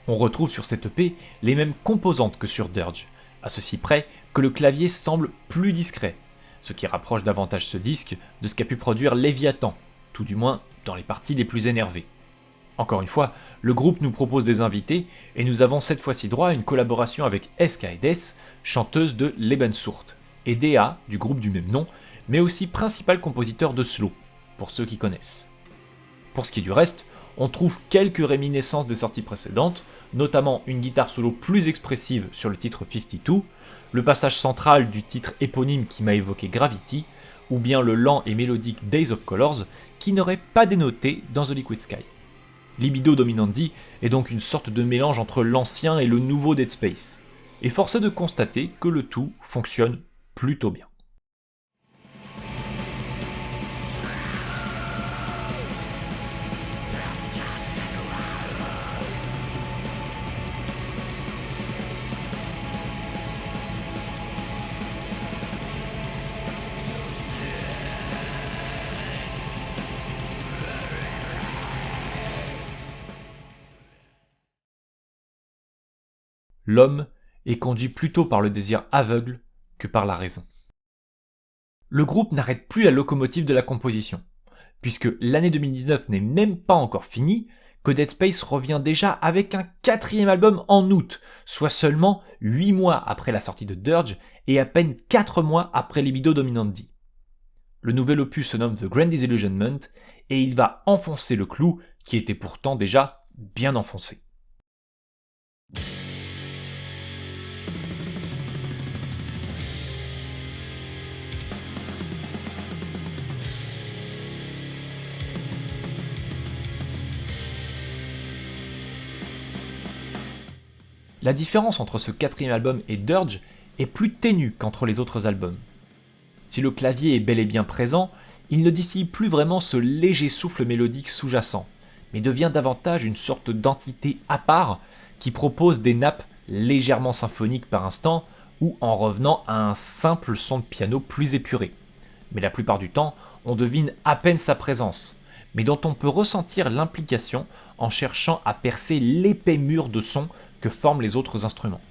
On retrouve sur cette EP les mêmes composantes que sur Dirge, à ceci près que le clavier semble plus discret, ce qui rapproche davantage ce disque de ce qu'a pu produire Leviathan, tout du moins dans les parties les plus énervées. Encore une fois, le groupe nous propose des invités, et nous avons cette fois-ci droit à une collaboration avec Eskaedes, chanteuse de Lebensurt, et DA, du groupe du même nom, mais aussi principal compositeur de slow, pour ceux qui connaissent. Pour ce qui est du reste, on trouve quelques réminiscences des sorties précédentes, notamment une guitare solo plus expressive sur le titre 52, le passage central du titre éponyme qui m'a évoqué Gravity, ou bien le lent et mélodique Days of Colors, qui n'aurait pas dénoté dans The Liquid Sky. Libido Dominandi est donc une sorte de mélange entre l'ancien et le nouveau Dead Space, et force est de constater que le tout fonctionne plutôt bien. L'homme est conduit plutôt par le désir aveugle que par la raison. Le groupe n'arrête plus la locomotive de la composition, puisque l'année 2019 n'est même pas encore finie, que Dead Space revient déjà avec un 4e album en août, soit seulement 8 mois après la sortie de Dirge et à peine 4 mois après Libido Dominandi. Le nouvel opus se nomme The Grand Disillusionment et il va enfoncer le clou qui était pourtant déjà bien enfoncé. La différence entre ce 4e album et Dirge est plus ténue qu'entre les autres albums. Si le clavier est bel et bien présent, il ne distille plus vraiment ce léger souffle mélodique sous-jacent, mais devient davantage une sorte d'entité à part qui propose des nappes légèrement symphoniques par instant ou en revenant à un simple son de piano plus épuré. Mais la plupart du temps, on devine à peine sa présence, mais dont on peut ressentir l'implication en cherchant à percer l'épais mur de son que forment les autres instruments.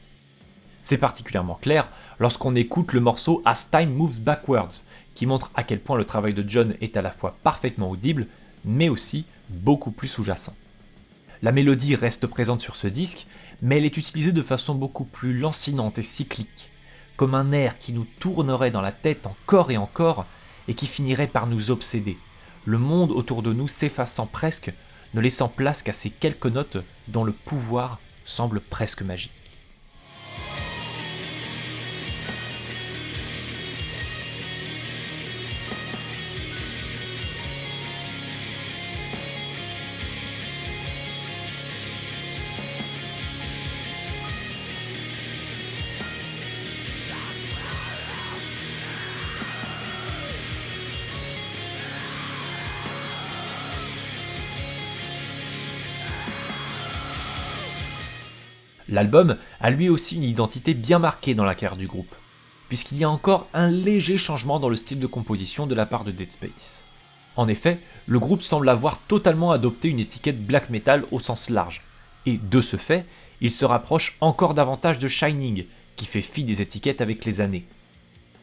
C'est particulièrement clair lorsqu'on écoute le morceau As Time Moves Backwards, qui montre à quel point le travail de John est à la fois parfaitement audible, mais aussi beaucoup plus sous-jacent. La mélodie reste présente sur ce disque, mais elle est utilisée de façon beaucoup plus lancinante et cyclique, comme un air qui nous tournerait dans la tête encore et encore, et qui finirait par nous obséder, le monde autour de nous s'effaçant presque, ne laissant place qu'à ces quelques notes dont le pouvoir semble presque magique. L'album a lui aussi une identité bien marquée dans la carrière du groupe, puisqu'il y a encore un léger changement dans le style de composition de la part de Dead Space. En effet, le groupe semble avoir totalement adopté une étiquette black metal au sens large, et de ce fait, il se rapproche encore davantage de Shining, qui fait fi des étiquettes avec les années.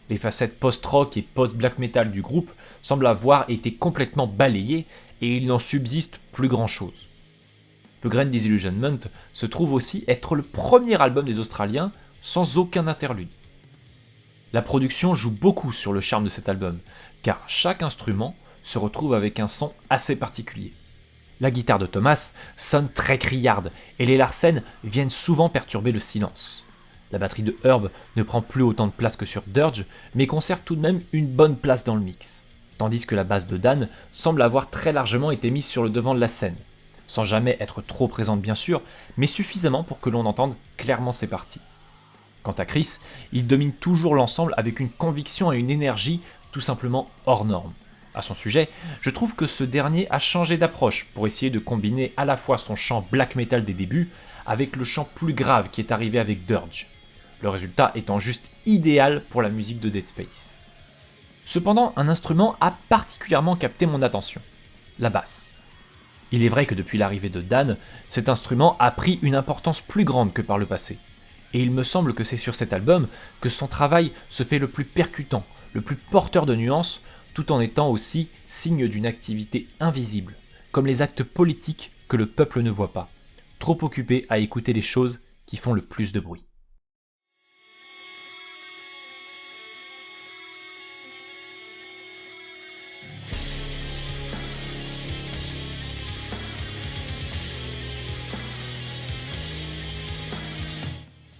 Les facettes post-rock et post-black metal du groupe semblent avoir été complètement balayées, et il n'en subsiste plus grand-chose. The Grand Disillusionment se trouve aussi être le premier album des Australiens sans aucun interlude. La production joue beaucoup sur le charme de cet album, car chaque instrument se retrouve avec un son assez particulier. La guitare de Thomas sonne très criarde, et les Larsen viennent souvent perturber le silence. La batterie de Herb ne prend plus autant de place que sur Dirge, mais conserve tout de même une bonne place dans le mix, tandis que la basse de Dan semble avoir très largement été mise sur le devant de la scène, sans jamais être trop présente bien sûr, mais suffisamment pour que l'on entende clairement ses parties. Quant à Chris, il domine toujours l'ensemble avec une conviction et une énergie tout simplement hors norme. À son sujet, je trouve que ce dernier a changé d'approche pour essayer de combiner à la fois son chant black metal des débuts avec le chant plus grave qui est arrivé avec Dirge, le résultat étant juste idéal pour la musique de Dead Space. Cependant, un instrument a particulièrement capté mon attention, la basse. Il est vrai que depuis l'arrivée de Dan, cet instrument a pris une importance plus grande que par le passé. Et il me semble que c'est sur cet album que son travail se fait le plus percutant, le plus porteur de nuances, tout en étant aussi signe d'une activité invisible, comme les actes politiques que le peuple ne voit pas, trop occupé à écouter les choses qui font le plus de bruit.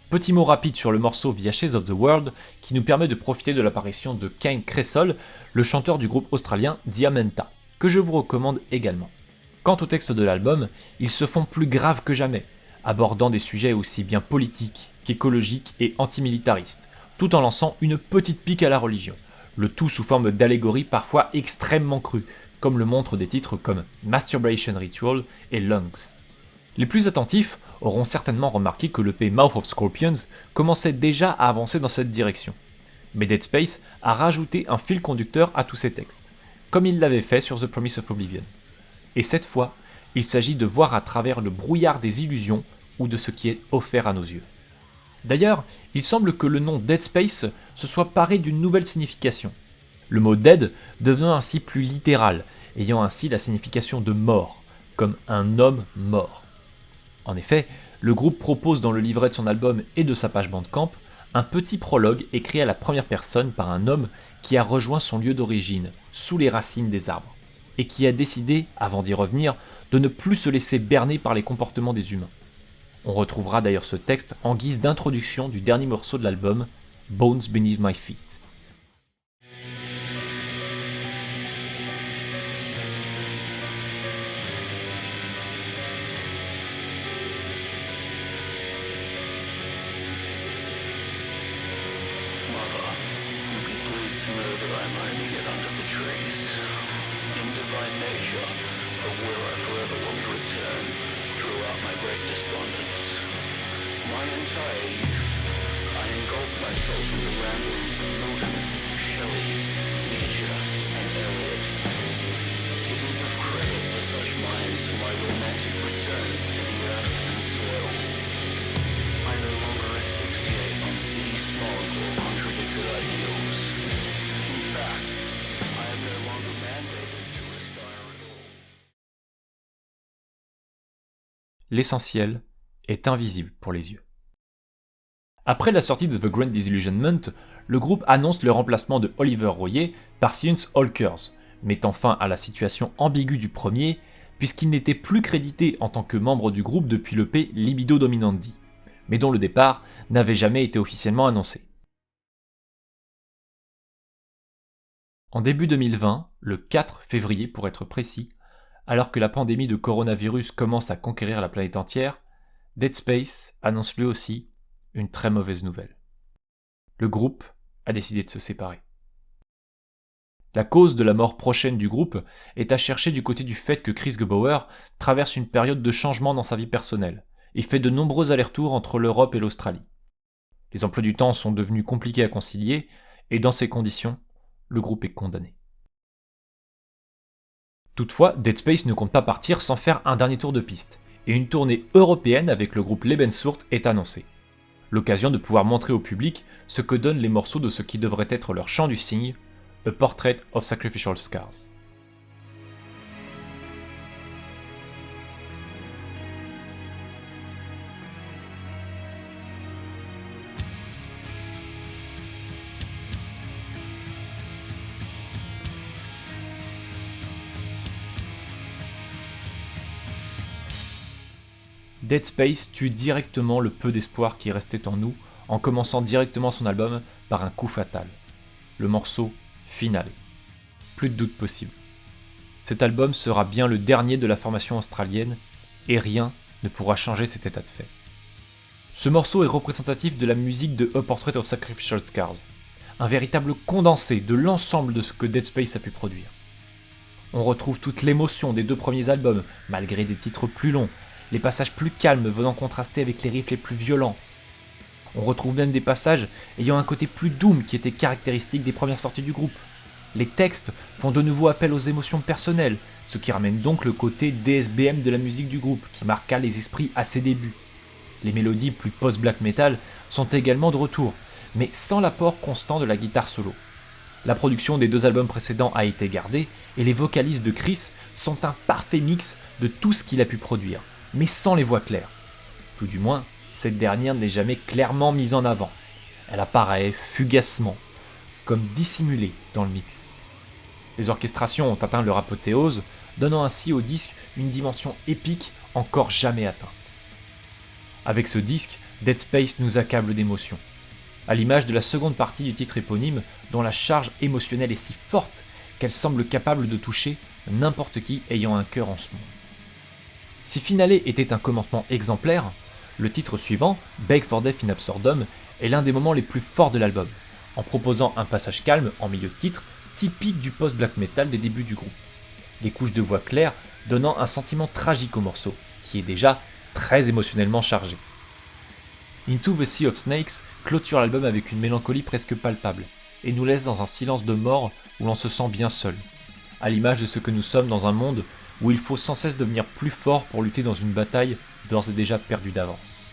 Petit mot rapide sur le morceau The Ashes of the World qui nous permet de profiter de l'apparition de Kane Cressol, le chanteur du groupe australien Diamenta, que je vous recommande également. Quant au texte de l'album, ils se font plus graves que jamais, abordant des sujets aussi bien politiques qu'écologiques et antimilitaristes, tout en lançant une petite pique à la religion, le tout sous forme d'allégories parfois extrêmement crues, comme le montrent des titres comme Masturbation Ritual et Lungs. Les plus attentifs auront certainement remarqué que l'EP Mouth of Scorpions commençait déjà à avancer dans cette direction. Mais Dead Space a rajouté un fil conducteur à tous ces textes, comme il l'avait fait sur The Promise of Oblivion. Et cette fois, il s'agit de voir à travers le brouillard des illusions ou de ce qui est offert à nos yeux. D'ailleurs, il semble que le nom Dead Space se soit paré d'une nouvelle signification. Le mot dead devenant ainsi plus littéral, ayant ainsi la signification de mort, comme un homme mort. En effet, le groupe propose dans le livret de son album et de sa page Bandcamp un petit prologue écrit à la première personne par un homme qui a rejoint son lieu d'origine, sous les racines des arbres, et qui a décidé, avant d'y revenir, de ne plus se laisser berner par les comportements des humains. On retrouvera d'ailleurs ce texte en guise d'introduction du dernier morceau de l'album, Bones Beneath My Feet. To know that I am only yet under the trees, in divine nature, but where I forever will return, throughout my great despondence. My entire youth, I engulfed myself in the ramblings of Milton, Shelley, Nietzsche, and Eliot. It is of credit to such minds my romantic return to the earth and soil. I no longer asphyxiate on city smog or contradicted ideals. In fact, I am no longer mandated to aspire at all. L'essentiel est invisible pour les yeux. Après la sortie de The Grand Disillusionment, le groupe annonce le remplacement de Oliver Royer par Fionn Holkers, mettant fin à la situation ambiguë du premier, puisqu'il n'était plus crédité en tant que membre du groupe depuis l'EP Libido Dominandi, mais dont le départ n'avait jamais été officiellement annoncé. En début 2020, le 4 février pour être précis, alors que la pandémie de coronavirus commence à conquérir la planète entière, Dead Space annonce lui aussi une très mauvaise nouvelle. Le groupe a décidé de se séparer. La cause de la mort prochaine du groupe est à chercher du côté du fait que Chris Gebauer traverse une période de changement dans sa vie personnelle et fait de nombreux allers-retours entre l'Europe et l'Australie. Les emplois du temps sont devenus compliqués à concilier et dans ces conditions, le groupe est condamné. Toutefois, Dead Space ne compte pas partir sans faire un dernier tour de piste, et une tournée européenne avec le groupe Lebensurt est annoncée. L'occasion de pouvoir montrer au public ce que donnent les morceaux de ce qui devrait être leur chant du cygne, A Portrait of Sacrificial Scars. Dead Space tue directement le peu d'espoir qui restait en nous en commençant directement son album par un coup fatal. Le morceau Final. Plus de doute possible. Cet album sera bien le dernier de la formation australienne et rien ne pourra changer cet état de fait. Ce morceau est représentatif de la musique de A Portrait of Sacrificial Scars, un véritable condensé de l'ensemble de ce que Dead Space a pu produire. On retrouve toute l'émotion des deux premiers albums, malgré des titres plus longs, les passages plus calmes venant contraster avec les riffs les plus violents. On retrouve même des passages ayant un côté plus doom qui était caractéristique des premières sorties du groupe. Les textes font de nouveau appel aux émotions personnelles, ce qui ramène donc le côté DSBM de la musique du groupe qui marqua les esprits à ses débuts. Les mélodies plus post-black metal sont également de retour, mais sans l'apport constant de la guitare solo. La production des 2 albums précédents a été gardée, et les vocalises de Chris sont un parfait mix de tout ce qu'il a pu produire, mais sans les voix claires. Tout du moins, cette dernière n'est jamais clairement mise en avant. Elle apparaît fugacement, comme dissimulée dans le mix. Les orchestrations ont atteint leur apothéose, donnant ainsi au disque une dimension épique encore jamais atteinte. Avec ce disque, Dead Space nous accable d'émotions, à l'image de la seconde partie du titre éponyme, dont la charge émotionnelle est si forte qu'elle semble capable de toucher n'importe qui ayant un cœur en ce monde. Si Finale était un commencement exemplaire, le titre suivant, Beg for Death in Absurdum, est l'un des moments les plus forts de l'album, en proposant un passage calme en milieu de titre, typique du post-black metal des débuts du groupe. Les couches de voix claires donnant un sentiment tragique au morceau, qui est déjà très émotionnellement chargé. Into the Sea of Snakes clôture l'album avec une mélancolie presque palpable, et nous laisse dans un silence de mort où l'on se sent bien seul, à l'image de ce que nous sommes dans un monde où il faut sans cesse devenir plus fort pour lutter dans une bataille d'ores et déjà perdue d'avance.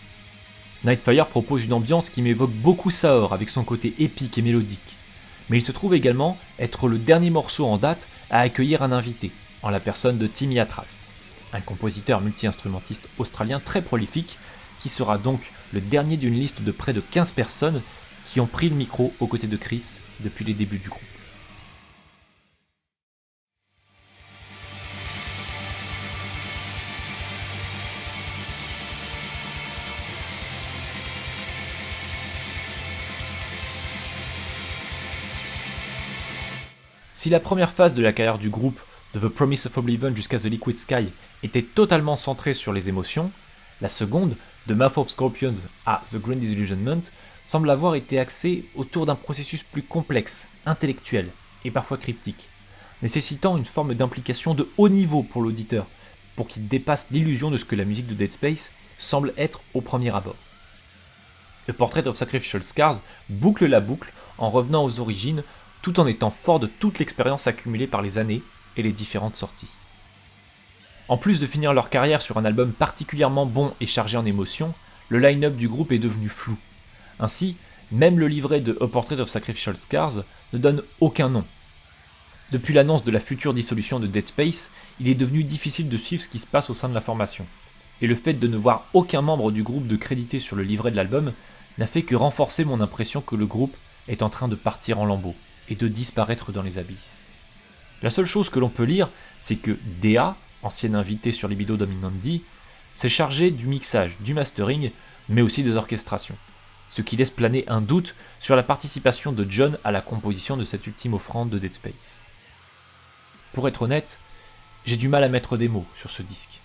Nightfire propose une ambiance qui m'évoque beaucoup Saor avec son côté épique et mélodique, mais il se trouve également être le dernier morceau en date à accueillir un invité, en la personne de Timmy Atras, un compositeur multi-instrumentiste australien très prolifique, qui sera donc le dernier d'une liste de près de 15 personnes qui ont pris le micro aux côtés de Chris depuis les débuts du groupe. Si la première phase de la carrière du groupe, de The Promise of Oblivion jusqu'à The Liquid Sky, était totalement centrée sur les émotions, la seconde, de Mouth of Scorpions à The Grand Disillusionment, semble avoir été axée autour d'un processus plus complexe, intellectuel et parfois cryptique, nécessitant une forme d'implication de haut niveau pour l'auditeur, pour qu'il dépasse l'illusion de ce que la musique de Dead Space semble être au premier abord. A Portrait of Sacrificial Scars boucle la boucle en revenant aux origines, tout en étant fort de toute l'expérience accumulée par les années et les différentes sorties. En plus de finir leur carrière sur un album particulièrement bon et chargé en émotions, le line-up du groupe est devenu flou. Ainsi, même le livret de A Portrait of Sacrificial Scars ne donne aucun nom. Depuis l'annonce de la future dissolution de Dead Space, il est devenu difficile de suivre ce qui se passe au sein de la formation, et le fait de ne voir aucun membre du groupe de crédité sur le livret de l'album n'a fait que renforcer mon impression que le groupe est en train de partir en lambeaux et de disparaître dans les abysses. La seule chose que l'on peut lire, c'est que DA, ancienne invitée sur Libido Dominandi, s'est chargée du mixage, du mastering, mais aussi des orchestrations, ce qui laisse planer un doute sur la participation de John à la composition de cette ultime offrande de Dead Space. Pour être honnête, j'ai du mal à mettre des mots sur ce disque,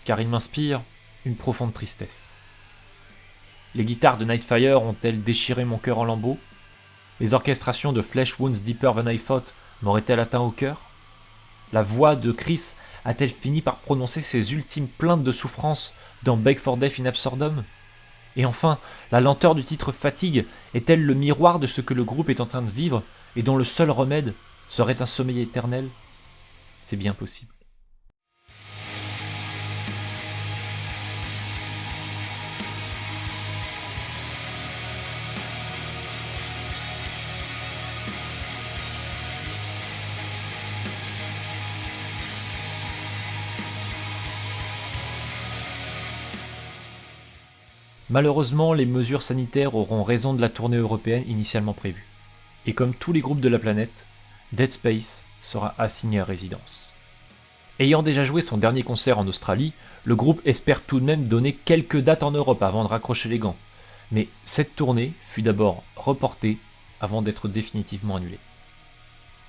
car il m'inspire une profonde tristesse. Les guitares de Nightfire ont-elles déchiré mon cœur en lambeaux ? Les orchestrations de Flesh Wounds Deeper Than I Thought m'auraient-elles atteint au cœur ? La voix de Chris a-t-elle fini par prononcer ses ultimes plaintes de souffrance dans Beg for Death in Absurdum ? Et enfin, la lenteur du titre Fatigue est-elle le miroir de ce que le groupe est en train de vivre et dont le seul remède serait un sommeil éternel ? C'est bien possible. Malheureusement, les mesures sanitaires auront raison de la tournée européenne initialement prévue. Et comme tous les groupes de la planète, Dead Space sera assigné à résidence. Ayant déjà joué son dernier concert en Australie, le groupe espère tout de même donner quelques dates en Europe avant de raccrocher les gants. Mais cette tournée fut d'abord reportée avant d'être définitivement annulée.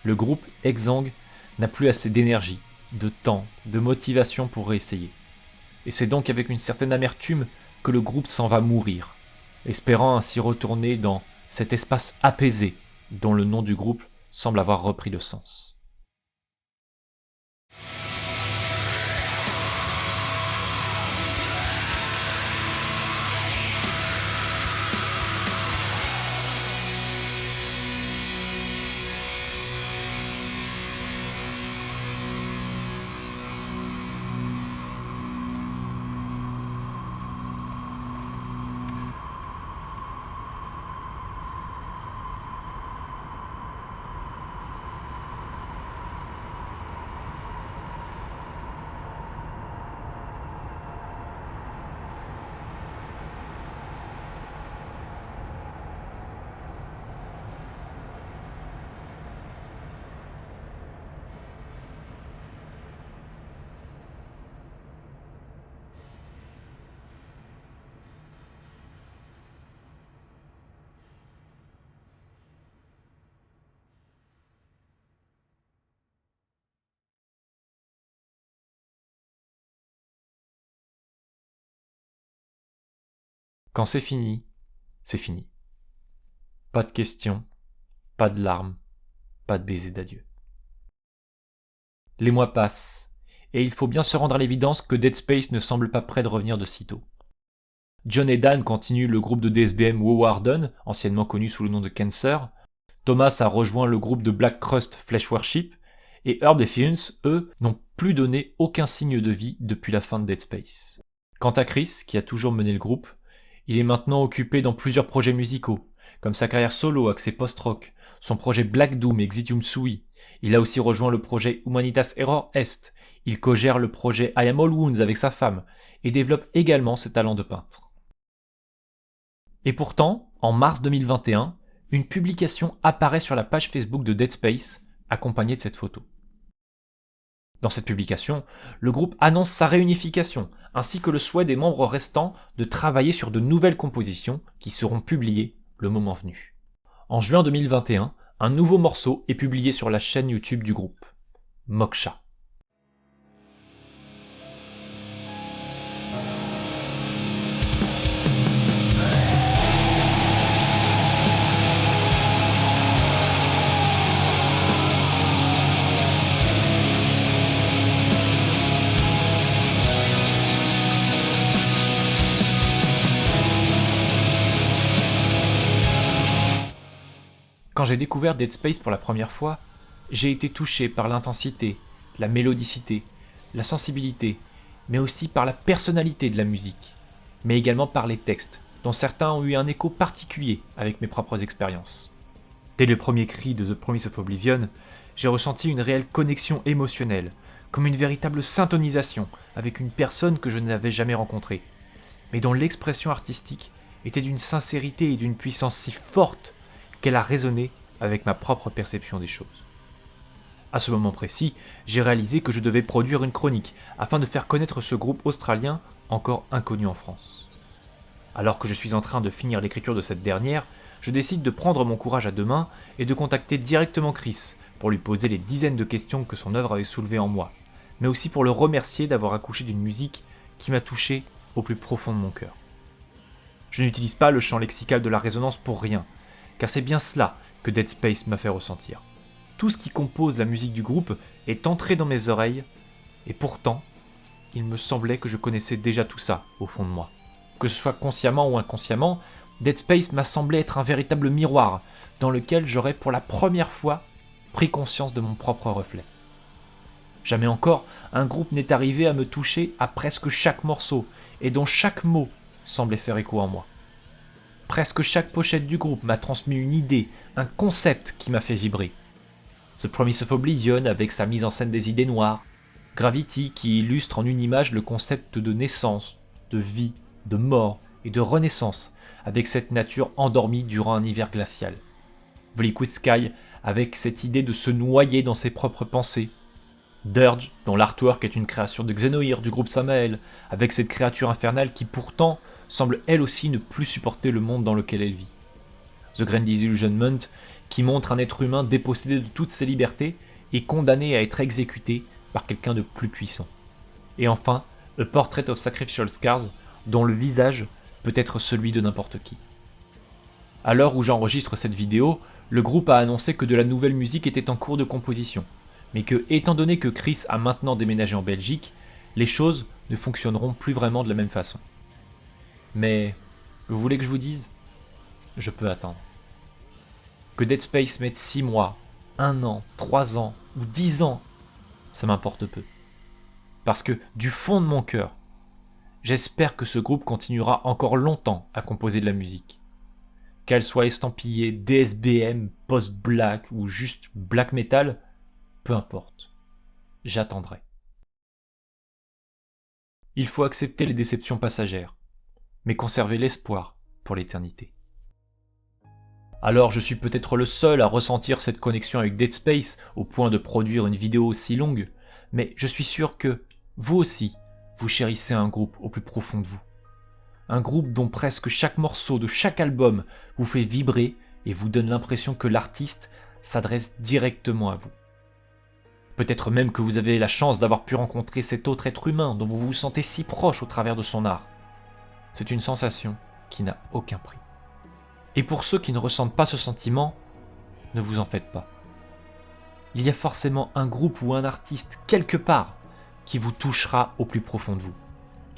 Le groupe exsangue n'a plus assez d'énergie, de temps, de motivation pour réessayer. Et c'est donc avec une certaine amertume que le groupe s'en va mourir, espérant ainsi retourner dans cet espace apaisé dont le nom du groupe semble avoir repris le sens. Quand c'est fini, c'est fini. Pas de questions, pas de larmes, pas de baisers d'adieu. Les mois passent, et il faut bien se rendre à l'évidence que Dead Space ne semble pas prêt de revenir de sitôt. John et Dan continuent le groupe de DSBM Wowarden, anciennement connu sous le nom de Cancer. Thomas a rejoint le groupe de Black Crust Flesh Worship, et Herb et Fiennes, eux, n'ont plus donné aucun signe de vie depuis la fin de Dead Space. Quant à Chris, qui a toujours mené le groupe, il est maintenant occupé dans plusieurs projets musicaux, comme sa carrière solo axée post-rock, son projet Black Doom Exitium Sui. Il a aussi rejoint le projet Humanitas Error Est. Il co-gère le projet I Am All Wounds avec sa femme et développe également ses talents de peintre. Et pourtant, en mars 2021, une publication apparaît sur la page Facebook de Dead Space, accompagnée de cette photo. Dans cette publication, le groupe annonce sa réunification, ainsi que le souhait des membres restants de travailler sur de nouvelles compositions qui seront publiées le moment venu. En juin 2021, un nouveau morceau est publié sur la chaîne YouTube du groupe, Moksha. Quand j'ai découvert Dead Space pour la première fois, j'ai été touché par l'intensité, la mélodicité, la sensibilité, mais aussi par la personnalité de la musique, mais également par les textes, dont certains ont eu un écho particulier avec mes propres expériences. Dès le premier cri de The Promise of Oblivion, j'ai ressenti une réelle connexion émotionnelle, comme une véritable syntonisation avec une personne que je n'avais jamais rencontrée, mais dont l'expression artistique était d'une sincérité et d'une puissance si forte qu'elle a résonné avec ma propre perception des choses. À ce moment précis, j'ai réalisé que je devais produire une chronique afin de faire connaître ce groupe australien encore inconnu en France. Alors que je suis en train de finir l'écriture de cette dernière, je décide de prendre mon courage à deux mains et de contacter directement Chris pour lui poser les dizaines de questions que son œuvre avait soulevées en moi, mais aussi pour le remercier d'avoir accouché d'une musique qui m'a touché au plus profond de mon cœur. Je n'utilise pas le champ lexical de la résonance pour rien, car c'est bien cela que Dead Space m'a fait ressentir. Tout ce qui compose la musique du groupe est entré dans mes oreilles, et pourtant, il me semblait que je connaissais déjà tout ça au fond de moi. Que ce soit consciemment ou inconsciemment, Dead Space m'a semblé être un véritable miroir dans lequel j'aurais pour la première fois pris conscience de mon propre reflet. Jamais encore un groupe n'est arrivé à me toucher à presque chaque morceau et dont chaque mot semblait faire écho en moi. Presque chaque pochette du groupe m'a transmis une idée, un concept qui m'a fait vibrer. The Promise of Oblivion avec sa mise en scène des idées noires, Gravity qui illustre en une image le concept de naissance, de vie, de mort et de renaissance avec cette nature endormie durant un hiver glacial. The Liquid Sky avec cette idée de se noyer dans ses propres pensées. Dirge, dont l'artwork est une création de Xenoir du groupe Samael, avec cette créature infernale qui pourtant semble elle aussi ne plus supporter le monde dans lequel elle vit. The Grand Disillusionment, qui montre un être humain dépossédé de toutes ses libertés et condamné à être exécuté par quelqu'un de plus puissant. Et enfin, A Portrait of Sacrificial Scars, dont le visage peut être celui de n'importe qui. À l'heure où j'enregistre cette vidéo, le groupe a annoncé que de la nouvelle musique était en cours de composition, mais que, étant donné que Chris a maintenant déménagé en Belgique, les choses ne fonctionneront plus vraiment de la même façon. Mais, vous voulez que je vous dise ? Je peux attendre. Que Dead Space mette 6 mois, 1 an, 3 ans ou 10 ans, ça m'importe peu. Parce que, du fond de mon cœur, j'espère que ce groupe continuera encore longtemps à composer de la musique. Qu'elle soit estampillée DSBM, post-black ou juste black metal, peu importe. J'attendrai. Il faut accepter les déceptions passagères, mais conserver l'espoir pour l'éternité. Alors je suis peut-être le seul à ressentir cette connexion avec Dead Space au point de produire une vidéo aussi longue, mais je suis sûr que, vous aussi, vous chérissez un groupe au plus profond de vous. Un groupe dont presque chaque morceau de chaque album vous fait vibrer et vous donne l'impression que l'artiste s'adresse directement à vous. Peut-être même que vous avez la chance d'avoir pu rencontrer cet autre être humain dont vous vous sentez si proche au travers de son art. C'est une sensation qui n'a aucun prix. Et pour ceux qui ne ressentent pas ce sentiment, ne vous en faites pas. Il y a forcément un groupe ou un artiste quelque part qui vous touchera au plus profond de vous.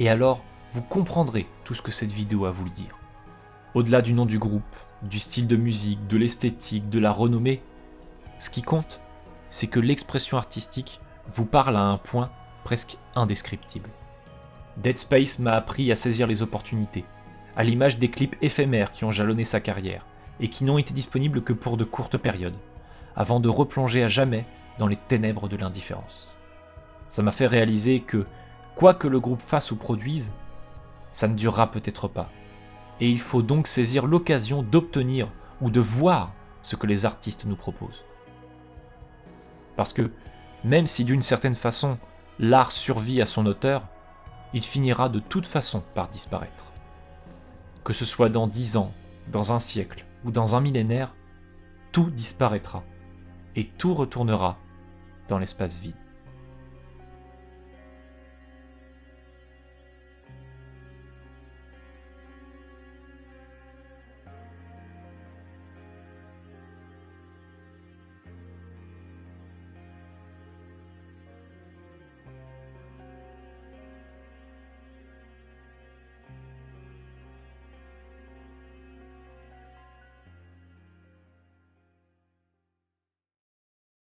Et alors, vous comprendrez tout ce que cette vidéo a voulu dire. Au-delà du nom du groupe, du style de musique, de l'esthétique, de la renommée, ce qui compte, c'est que l'expression artistique vous parle à un point presque indescriptible. Dead Space m'a appris à saisir les opportunités, à l'image des clips éphémères qui ont jalonné sa carrière et qui n'ont été disponibles que pour de courtes périodes, avant de replonger à jamais dans les ténèbres de l'indifférence. Ça m'a fait réaliser que, quoi que le groupe fasse ou produise, ça ne durera peut-être pas. Et il faut donc saisir l'occasion d'obtenir ou de voir ce que les artistes nous proposent. Parce que, même si d'une certaine façon, l'art survit à son auteur, il finira de toute façon par disparaître. Que ce soit dans 10 ans, dans un siècle ou dans un millénaire, tout disparaîtra et tout retournera dans l'espace vide.